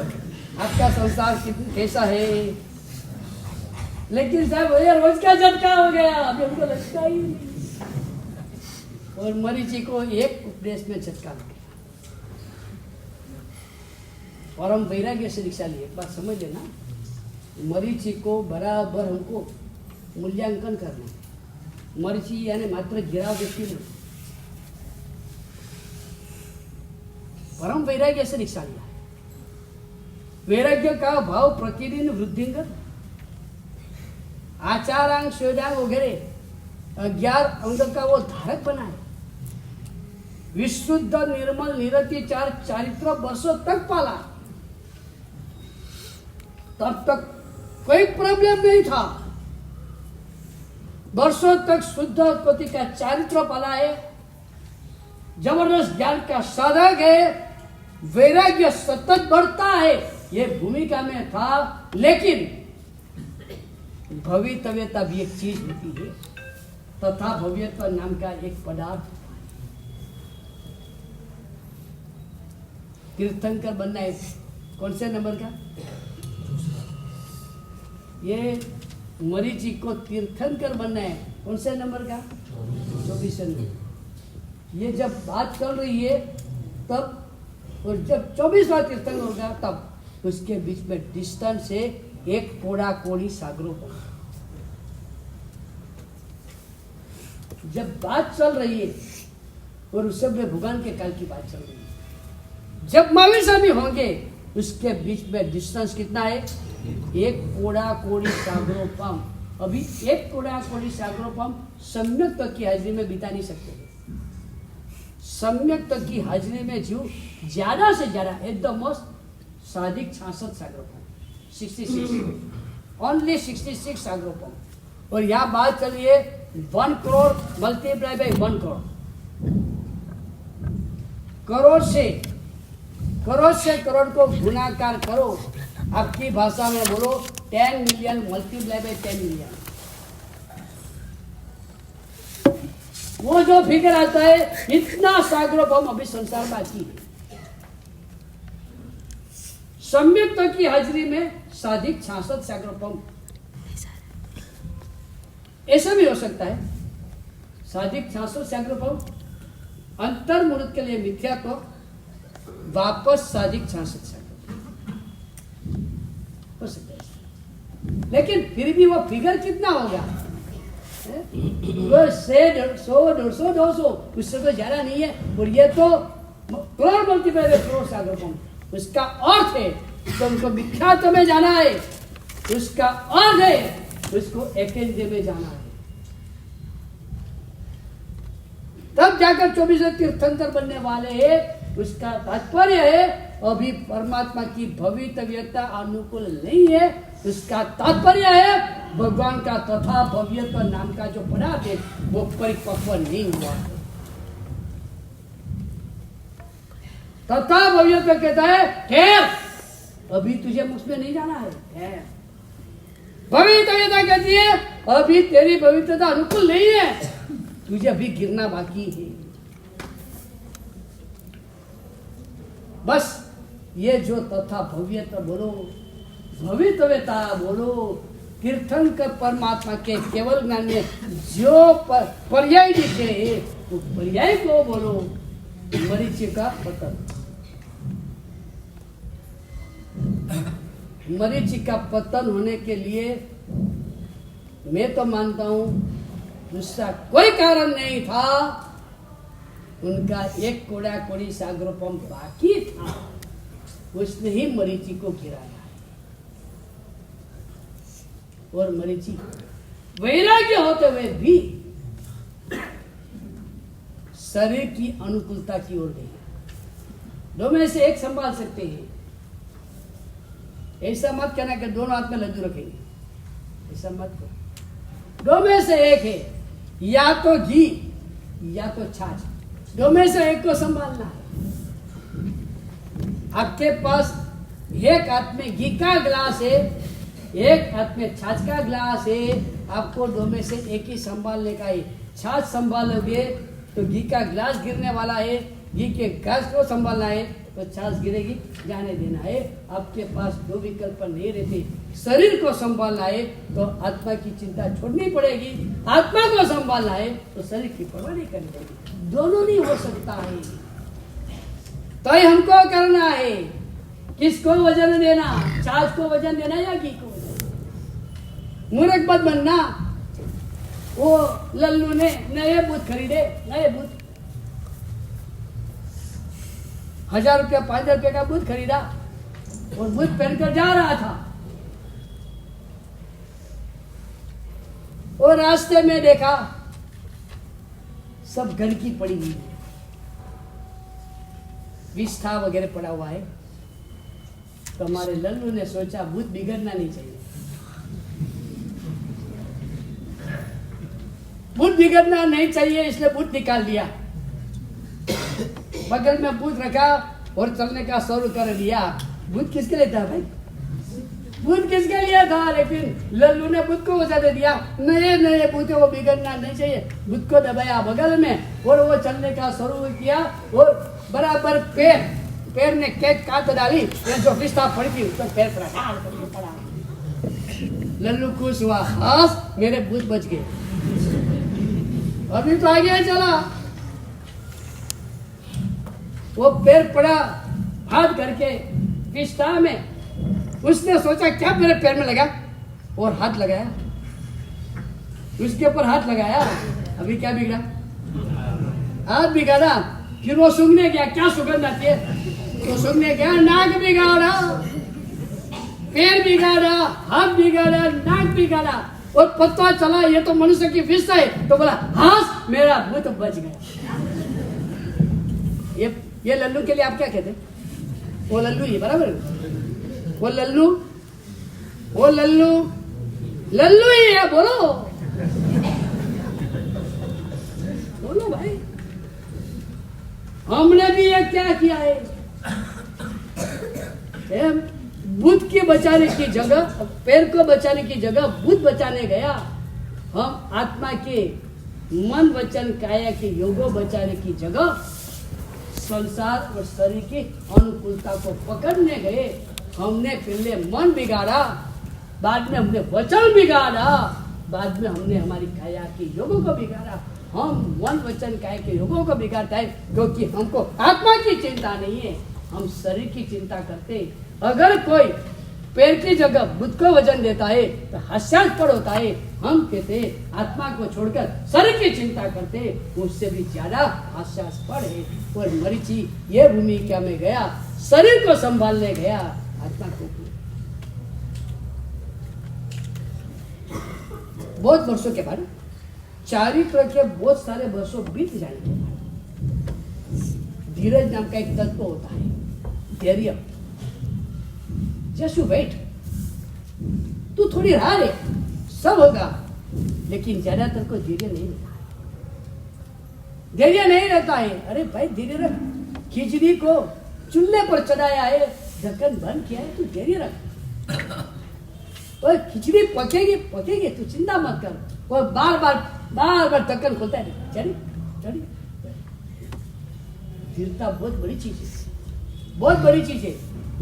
आपका संसार कैसा है। लेकिन साहब भैया रोज का झटका हो गया, अभी हमको लगता ही नहीं। और मरीची को एक उपदेश में झटका लग गया, और हम वैराग्य से दीक्षा लिए। एक बात समझ लेना, मरीची को बराबर हमको मूल्यांकन करना। मरीची यानी मात्र गिराव व्यक्ति नहीं, परम वैराग्य से दीक्षा लिया। वैराग्य का भाव प्रतिदिन वृद्धिंगत, आचारांग स्वेदांग वगैरह 11 अंग का वो धारक बना है। विशुद्ध निर्मल निरतिचार चारित्र वर्षों तक पाला, तब तक कोई प्रॉब्लम नहीं था। वर्षों तक शुद्ध कोटि का चारित्र पाला है, जबरदस्त ज्ञान का साधक है, वैराग्य सतत बढ़ता है, ये भूमिका में था। लेकिन भवितव्यता भी एक चीज होती है, तथा भव्यत्व नाम का एक पदार्थ। तीर्थंकर बनना है कौन से नंबर का? ये मरीचि को तीर्थंकर बनना है। कौन से नंबर का? 24 नंबर। ये जब बात चल रही है तब, और जब 24वां तीर्थंकर होगा तब उसके बीच में डिस्टेंस है 1 कोड़ा कोड़ी सागरों पर। जब बात चल रही है और उस समय भगवान के काल की बात चल रही है, जब महावीर स्वामी होंगे उसके बीच में डिस्टेंस कितना है? 1 कोड़ा कोड़ी सागरों पम। अभी 1 कोड़ा कोड़ी सागरों पम सम्यक तक की हाजिरी में बिता नहीं सकते। सम्यक तक की हाजिरी में जीव ज्यादा से ज्यादा एट द मोस्ट साधिक 66 सागरों पम, 66, ओनली 66 सागरों पम। और यहाँ बात चल रही है 1 करोड़ मल्टीप्लाई बाई 1 करोड़। करोड़ से करोड़ को गुणाकार करो, आपकी भाषा में बोलो 10 मिलियन मल्टीप्लाई बाई 10 मिलियन। वो जो फिगर आता है इतना सागरों पम अभी संसार बाकी है। सम्यक तक की हाजिरी में साधिक 66 सागरों पम। ऐसा भी हो सकता है साधिक 66 सागरों पम अंतर्मुहूर्त के लिए मिथ्या तो वापस साधिक 66 सागरों हो सकता है। लेकिन फिर भी वो फिगर कितना होगा? वो 100, 150, 200, उससे तो ज्यादा नहीं है। और ये तो करोड़ मल्टीप्लाई करोड़ सागरों पम। उसका अर्थ है तो उनको विख्यात में जाना है, उसका अर्थ है उसको एकेंद्र में जाना है, तब जाकर 24 तीर्थंकर बनने वाले हैं। उसका तात्पर्य है अभी परमात्मा की भवितव्यता अनुकूल नहीं है। उसका तात्पर्य है भगवान का तथा भव्यत्व नाम का जो पदार्थ है वो परिपक्व नहीं हुआ। तथा भव्यत्व कहता है ठहर, अभी तुझे मुझ में नहीं जाना है, ठहर। भवितव्यता कहती है अभी तेरी भवितव्यता अनुकूल नहीं है, तुझे अभी गिरना बाकी है। बस ये जो तथा भव्यता बोलो, भवितव्यता बोलो, तीर्थंकर परमात्मा के केवल ज्ञान में जो पर्याय दिखे वो पर्याय को बोलो मरीचि का पतन। मरीचि का पतन होने के लिए मैं तो मानता हूं दूसरा कोई कारण नहीं था। उनका 1 कोड़ा कोड़ी सागरों पम बाकी था, उसने ही मरीचि को गिराया। और मरीचि वैराग्य होते हुए भी शरीर की अनुकूलता की ओर गई। दो में से एक संभाल सकते हैं, ऐसा मत कहना कि दोनों हाथ में लड्डू रखेंगे, ऐसा मत करो। दो में से एक है, या तो घी या तो छाछ, दो में से एक को संभालना है। आपके पास एक हाथ में घी का गिलास है, एक हाथ में छाछ का गिलास है, आपको दो में से एक ही संभालने का है। छाछ संभालोगे तो घी का गिलास गिरने वाला है, घी के गिलास को संभालना है तो छाछ गिरेगी, जाने देना है। आपके पास दो विकल्प नहीं रहते। शरीर को संभालना है तो आत्मा की चिंता छोड़नी पड़ेगी, आत्मा को संभालना है तो शरीर की परवाह नहीं करनी पड़ेगी। दोनों नहीं हो सकता है, तो ही हमको करना है। किसको वजन देना, छाछ को वजन देना या घी को वजन? मूर्ख मत बनना। वो लल्लू ने नए बूथ खरीदे, नए बूथ 1000 रुपया 5000 रुपये का बूथ खरीदा और बूथ पहनकर जा रहा था, और रास्ते में देखा सब गंदगी पड़ी हुई है, विष्ठा वगैरह पड़ा हुआ है। तो हमारे लल्लू ने सोचा बूथ बिगड़ना नहीं चाहिए, बूथ बिगड़ना नहीं चाहिए, इसलिए बूथ निकाल दिया, बगल में बूथ रखा और चलने का शुरू कर दिया। बूथ किसके लिए था भाई? बूथ किसके लिए था? लेकिन लल्लू ने बूथ को वजह दे दिया, नए नए बूथ वो बिगड़ना नहीं चाहिए। बूथ को दबाया बगल में और वो चलने का शुरू किया, और बराबर पैर ने केक काट डाली, जो विष्ठा पड़ी थी उसको पैर पर पड़ा। लल्लू खुश हुआ, हास मेरे भूत बच गए। अभी तो आगे चला, वो पैर पड़ा हाथ करके पिस्ता में। उसने सोचा क्या मेरे पैर में लगा, और हाथ लगाया, उसके ऊपर हाथ लगाया। अभी क्या बिगड़ा, हाथ बिगाड़ा। फिर वो सूंघने गया, क्या सुगंध आती है, तो सूंघने गया, नाक बिगाड़ा, पैर बिगाड़ा, हाथ बिगाड़ा, नाक बिगाड़ा, और पता चला ये तो मनुष्य की फिस है। तो बोला हास मेरा भूत बच गया। ये लल्लू के लिए आप क्या कहते हैं? वो लल्लू ही बराबर है। वो लल्लू लल्लू ही है। बोलो बोलो भाई, हमने भी ये क्या किया है? भूत के बचाने की जगह, पैर को बचाने की जगह भूत बचाने गया। हम आत्मा के मन वचन काया के योगो बचाने की जगह संसार और शरीर की अनुकूलता को पकड़ने गए। हमने पहले मन बिगाड़ा, बाद में हमने वचन बिगाड़ा, बाद में हमने हमारी काया के योगों को बिगाड़ा। हम मन वचन काया के योगों को बिगाड़ता है क्योंकि हमको आत्मा की चिंता नहीं है, हम शरीर की चिंता करते हैं। अगर कोई पैर की जगह बुद्ध को वजन देता है तो हास्यास्पद होता है। हम कहते हैं आत्मा को छोड़कर शरीर की चिंता करते हैं, उससे भी ज्यादा हास्यास्पद है। और मरीचि ये भूमिका में गया, शरीर को संभालने गया, आत्मा को। बहुत वर्षों के बाद, चारित्र के बहुत सारे वर्षों बीत जाने के बाद, धीरज नाम का एक तत्व होता है, धैर्य। जस्ट वेट, तू थोड़ी राह ले, सब होगा। लेकिन ज्यादातर को धैर्य नहीं रहता है, धैर्य नहीं रहता है। अरे भाई धैर्य रख, खिचड़ी को चूल्हे पर चढ़ाया है, ढक्कन बंद किया है, तू धैर्य रख। और खिचड़ी पकेगी पकेगी, तू चिंता मत कर। और बार बार ढक्कन खोलता है, चढ़ी चढ़ी। धीरता बहुत बड़ी चीज है, बहुत बड़ी चीज है।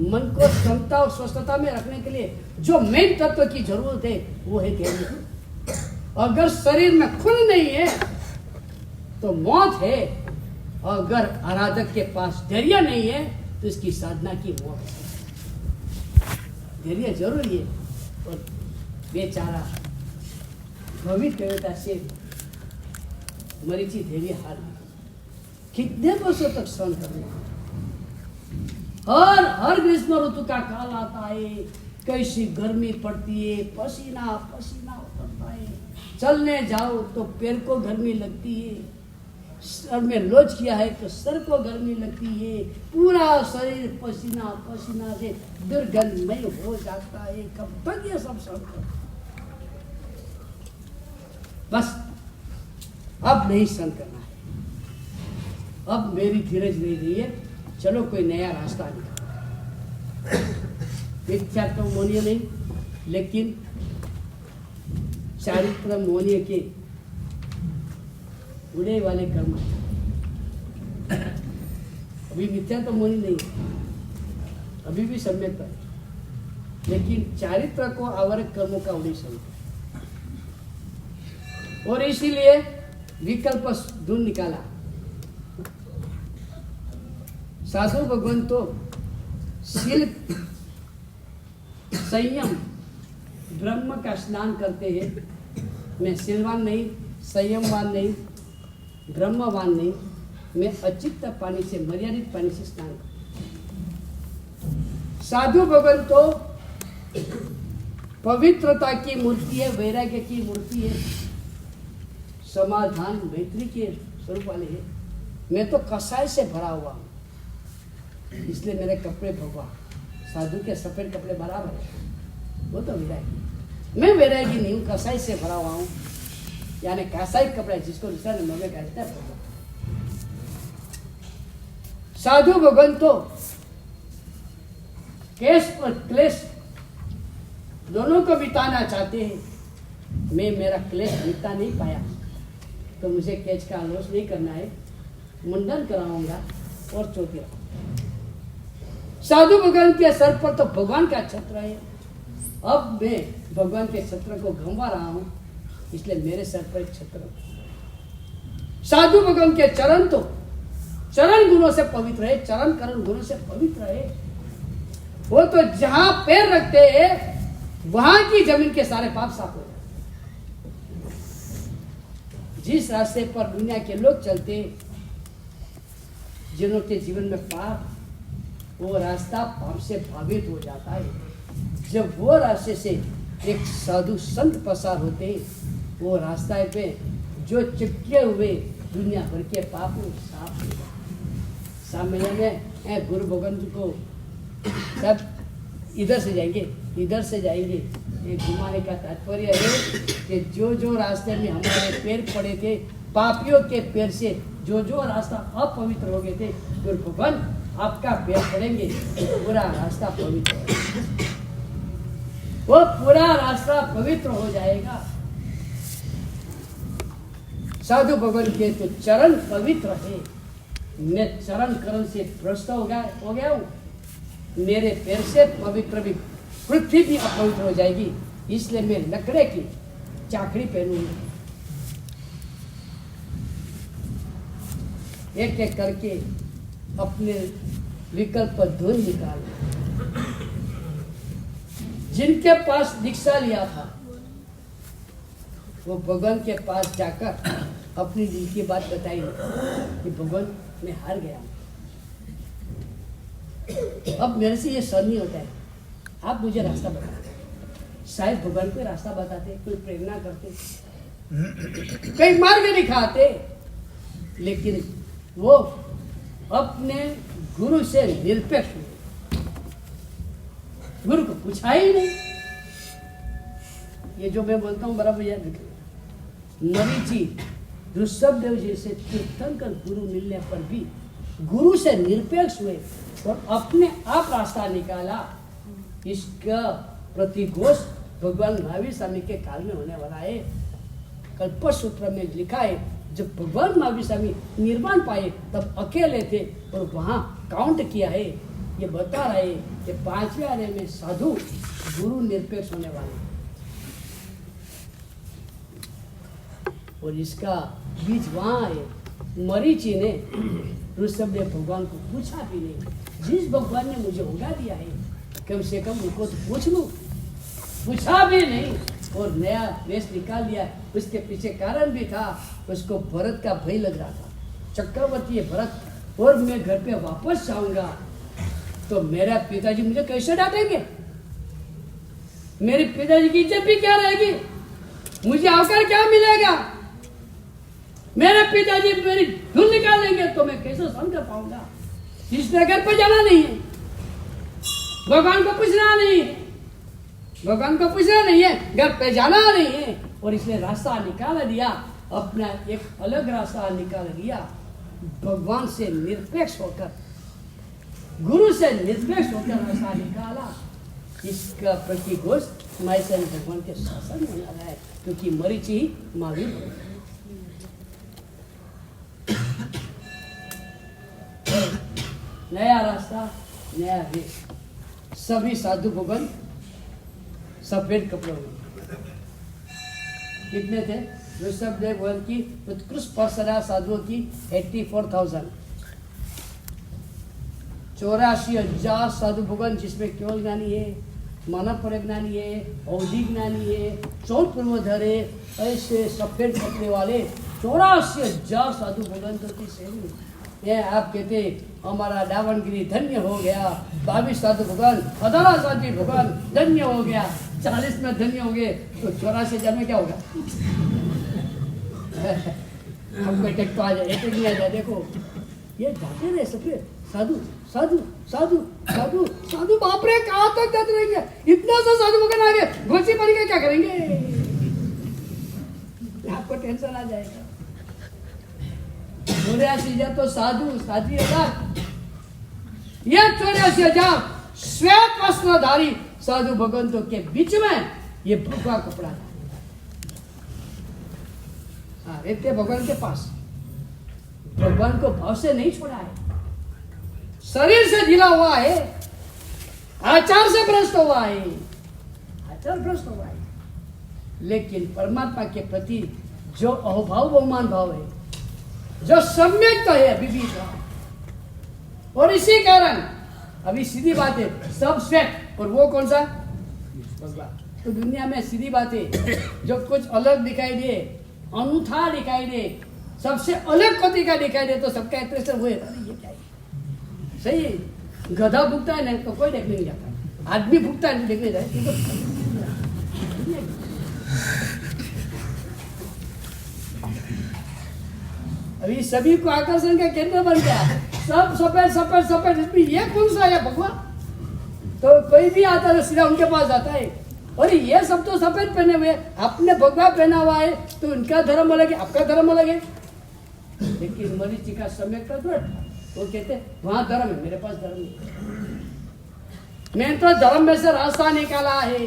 मन को क्षमता और स्वस्थता में रखने के लिए जो मेन तत्व की जरूरत है वो है धैर्य। अगर शरीर में खून नहीं है तो मौत है, अगर आराधक के पास धैर्य नहीं है तो इसकी साधना की मौत है। धैर्य जरूरी है। और बेचारा भविष्यता से मरीचि धैर्य हार गई। कितने वर्षों तक सहन करना? हर ग्रीष्म ऋतु का काल आता है, कैसी गर्मी पड़ती है, पसीना पसीना उतरता है। चलने जाओ तो पैर को गर्मी लगती है, सर में लोच किया है तो सर को गर्मी लगती है, पूरा शरीर पसीना पसीना से दुर्गंधमय हो जाता है। कब तक ये सब सहन करो? बस अब नहीं सहन करना है, अब मेरी धीरज नहीं रही है, चलो कोई नया रास्ता निकालो। मिथ्यात्व मोनीय नहीं, लेकिन चारित्र मोनीय के उड़े वाले कर्म। अभी मिथ्यात्व मोनी नहीं, अभी भी सम्यक है, लेकिन चारित्र को आवरक कर्मों का उड़े समझ। और इसीलिए विकल्प ढूंढ निकाला। साधु भगवान तो शील संयम ब्रह्म का स्नान करते हैं। मैं शीलवान नहीं, संयमवान नहीं, ब्रह्मवान नहीं, मैं अचित्त पानी से, मर्यादित पानी से स्नान करता। साधु भगवान तो पवित्रता की मूर्ति है, वैराग्य की मूर्ति है, समाधान मैत्री के स्वरूप वाले है। मैं तो कसाय से भरा हुआ हूँ, इसलिए मेरे कपड़े भगवा। साधु के सफेद कपड़े बराबर है, वो तो वैरागी। मैं वैरागी नहीं हूँ, कसाई से भरा हुआ हूँ, यानी कसाई कपड़ा जिसको दूसरा नंबर में कहते हैं। साधु भगवान तो केश और क्लेश दोनों को बिताना चाहते हैं। मैं मेरा क्लेश बिता नहीं पाया तो मुझे केश का आलोच नहीं करना है, मुंडन कराऊंगा और चौकी रखूंगा। साधु भगवान के सर पर तो भगवान का छत्र है। अब मैं भगवान के छत्र को घुमा रहा हूं, इसलिए मेरे सर पर एक छत्र। साधु भगवान के चरण तो चरण गुणों से पवित्र है, चरण करण गुणों से पवित्र है। वो तो जहां पैर रखते हैं वहां की जमीन के सारे पाप साफ हो जाते। जिस रास्ते पर दुनिया के लोग चलते, जिन्हों के जीवन में पाप, वो रास्ता पाप से भावित हो जाता है। जब वो रास्ते से एक साधु संत पसार होते, वो रास्ते पे जो चिपके हुए दुनिया भर के पाप साफ हो जाते। सामने में गुरु भगवान को सब इधर से जाएंगे, इधर से जाएंगे। ये घुमाने का तात्पर्य है कि जो जो रास्ते में हमारे पैर पड़े थे, पापियों के पैर से जो जो रास्ता अपवित्र हो गए थे, गुरु भगवान आपका पैर पड़ेंगे तो पूरा रास्ता पवित्र हो, वो पूरा रास्ता पवित्र हो जाएगा। साधु भगवान के तो चरण पवित्र है। मैं चरण करण से भ्रष्ट हो गया हूँ, मेरे पैर से पवित्र भी पृथ्वी भी अपवित्र हो जाएगी, इसलिए मैं लकड़े की चाकड़ी पहनूंगा। एक एक करके अपने विकल्प धुन निकाल। जिनके पास दीक्षा लिया था, वो भगवान के पास जाकर अपनी दिल की बात बताई कि भगवान मैं हार गया, अब मेरे से ये सहन नहीं होता है, आप मुझे रास्ता बताते। शायद भगवान कोई रास्ता बताते, कोई प्रेरणा करते, कई मार्ग दिखाते, लेकिन वो अपने गुरु से निरपेक्ष हुए, गुरु को पूछा ही नहीं। ये जो मैं बोलता हूँ बराबर याद रखिए। मरीचि ऋषभदेव जैसे तीर्थंकर गुरु मिलने पर भी गुरु से निरपेक्ष हुए और अपने आप रास्ता निकाला। इसका प्रतिघोष भगवान महावीर स्वामी के काल में होने वाला है। कल्पसूत्र में लिखा है, जब भगवान महावीर स्वामी निर्वाण पाए तब अकेले थे और वहां काउंट किया है, ये बता रहे कि 5वें आने में साधु गुरु निरपेक्ष होने वाले, और इसका बीच वहां है। मरीचि ने ऋषभदेव भगवान को पूछा भी नहीं। जिस भगवान ने मुझे होगा दिया है, कम से कम उनको तो पूछ लूं, पूछा भी नहीं और नया वेश निकाल दिया। उसके पीछे कारण भी था, उसको भरत का भय लग रहा था। चक्रवर्ती है भरत, और मैं घर पे वापस जाऊंगा तो मेरा पिताजी मुझे कैसे डांटेंगे, मेरे पिताजी की इज्जत भी क्या रहेगी, मुझे अवसर क्या मिलेगा, मेरे पिताजी मेरी धुन निकाल देंगे तो मैं कैसे सहन कर पाऊंगा। इसलिए घर पर जाना नहीं है, भगवान को पूछना नहीं है, भगवान को पूछना नहीं है, घर पे जाना नहीं है। और इसलिए रास्ता निकाल दिया, अपना एक अलग रास्ता निकाल दिया, भगवान से निरपेक्ष होकर, गुरु से निरपेक्ष होकर रास्ता निकाला। इसका प्रतिघोष मायसन भगवान के शासन में आ रहा है, क्योंकि मरीचि ही महावीर। नया रास्ता, नया वेश। सभी साधु भगवान सफेद कपड़ों में। कितने थे? ऋषभदेव भगवान की उत्कृष्ट परंपरा साधुओं की 84,000, 84,000 साधु भगवान, जिसमें केवल ज्ञानी है, मानव परिज्ञानी है, अवधि ज्ञानी है, चौर पूर्वधर है, ऐसे सफेद कपड़े वाले 84,000 साधु भगवान तो ये आप कहते हमारा दावणगिरी धन्य हो गया, 22 साधु भगवान, 18 साधु भगवान धन्य हो गया, 40 में धन्य हो गए तो 84,000 में क्या होगा? हमको अटैक तो आ जाए, अटैक नहीं आ जाए। देखो ये जाते रहे सफेद साधु साधु साधु साधु साधु, बाप रे कहाँ तक जाते रहेंगे? इतना सा साधु भगवान आगे घोसी पड़ के क्या करेंगे? आपको टेंशन आ जाएगा। 84,000 तो साधु साध्वी हजार, ये 84,000 श्वेत वस्त्रधारी साधु भगवंतों के बीच में ये भगवा कपड़ा था। रहते भगवान के पास, भगवान को भाव से नहीं छोड़ा है, शरीर से ढीला हुआ है, आचार से भ्रष्ट हुआ है, आचार भ्रष्ट हुआ है। लेकिन परमात्मा के प्रति जो अहोभाव बहुमान भाव है, जो सम्यकता है अभी भी था। और इसी कारण अभी सीधी बात है, सब श्वेत और वो कौन सा भगवान। तो दुनिया में सीधी बात है, जो कुछ अलग दिखाई दे, अनूठा दिखाई दे, सबसे अलग कोटि का दिखाई दे, तो सबका इंप्रेशन हुए ये क्या है। सही है, गधा भुगता है ना तो कोई देखने नहीं जाता, आदमी भुगता है देखने जाए। अभी सभी को आकर्षण का केंद्र बन गया, सब सफेद सफेद सफेद, इसमें ये कौन सा है भगवान। तो कोई भी आता है सीधा उनके पास जाता है, और ये सब तो सफेद पहने हुए, आपने भगवा पहना हुआ है, तो उनका धर्म अलग है, आपका धर्म अलग है। लेकिन मरीचि का समय का तो वो कहते वहां धर्म है, मेरे पास धर्म नहीं। मैंने तो धर्म में से रास्ता निकाला है,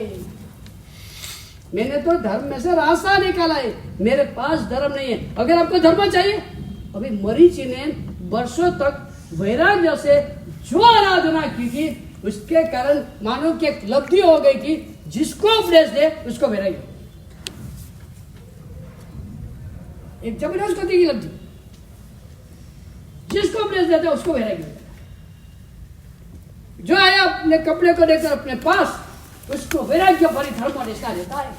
मैंने तो धर्म में से रास्ता निकाला है, मेरे पास धर्म नहीं है। अगर आपको धर्म चाहिए, अभी मरीचि ने वर्षों तक वैराग्य से जो आराधना की थी, उसके कारण मानो कि एक लब्धि हो गई कि जिसको उपदेश दे उसको वैराग्य, एक जबरदस्त गति की लब्धि, जिसको उपदेश देते उसको वैराग्य। जो आया अपने कपड़े को देखकर अपने पास, उसको वैराग्य भरी धर्म निष्ठा देता है।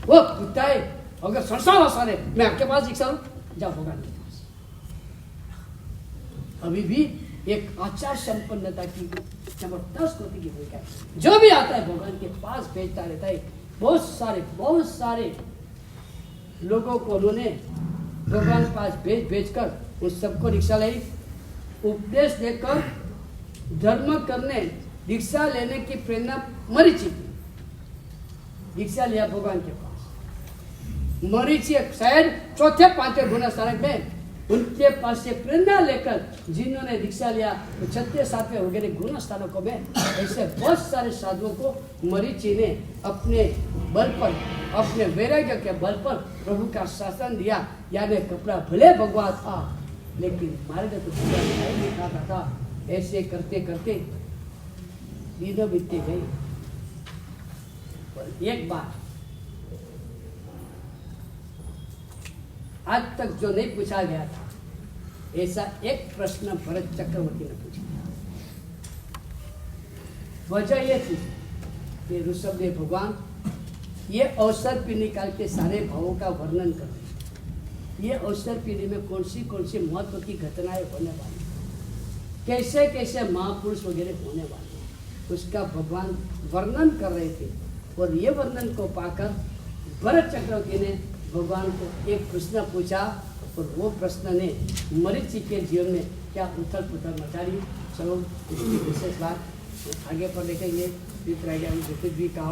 वो पूछता है अगर संसार आसान है, मैं आपके पास दीक्षा लूं, जाओ भगवान के पास। अभी भी एक आचार संपन्नता की जबरदस्त कोटि की भूमिका है। जो भी आता है भगवान के पास भेजता रहता है। बहुत सारे लोगों को उन्होंने भगवान के पास भेजकर उस सबको दीक्षा लाई, उपदेश देकर धर्म करने, दीक्षा लेने की प्रेरणा मरीचि, दीक्षा लिया भगवान के पास। मरीचि शायद चौथे पांचवें गुना स्थान में उनके पास से प्रेरणा लेकर जिन्होंने दीक्षा लिया, तो छठे सातवें वगैरह गुण स्थानकों में ऐसे बहुत सारे साधुओं को मरीचि ने अपने बल पर, अपने वैराग्य के बल पर प्रभु का शासन दिया। यानी कपड़ा भले भगवा था, लेकिन मार्ग तो नहीं खाता था। ऐसे करते करते दिनों बीतते गए। एक बार आज तक जो नहीं पूछा गया था, ऐसा एक प्रश्न भरत चक्रवर्ती ने पूछा। वजह यह थी कि ऋषभदेव भगवान ये अवसर पीढ़ी निकाल के सारे भावों का वर्णन कर रहे। ये अवसर पीढ़ी में कौन सी महत्व की घटनाएं होने वाली, कैसे कैसे महापुरुष वगैरह होने वाले, उसका भगवान वर्णन कर रहे थे। और ये वर्णन को पाकर भरत चक्रवर्ती ने भगवान को एक प्रश्न पूछा, और वो प्रश्न ने मरीचि के जीवन में क्या उथल पुथल मचा दी। चलो इसकी विशेष बात आगे पर देखेंगे। भी कहा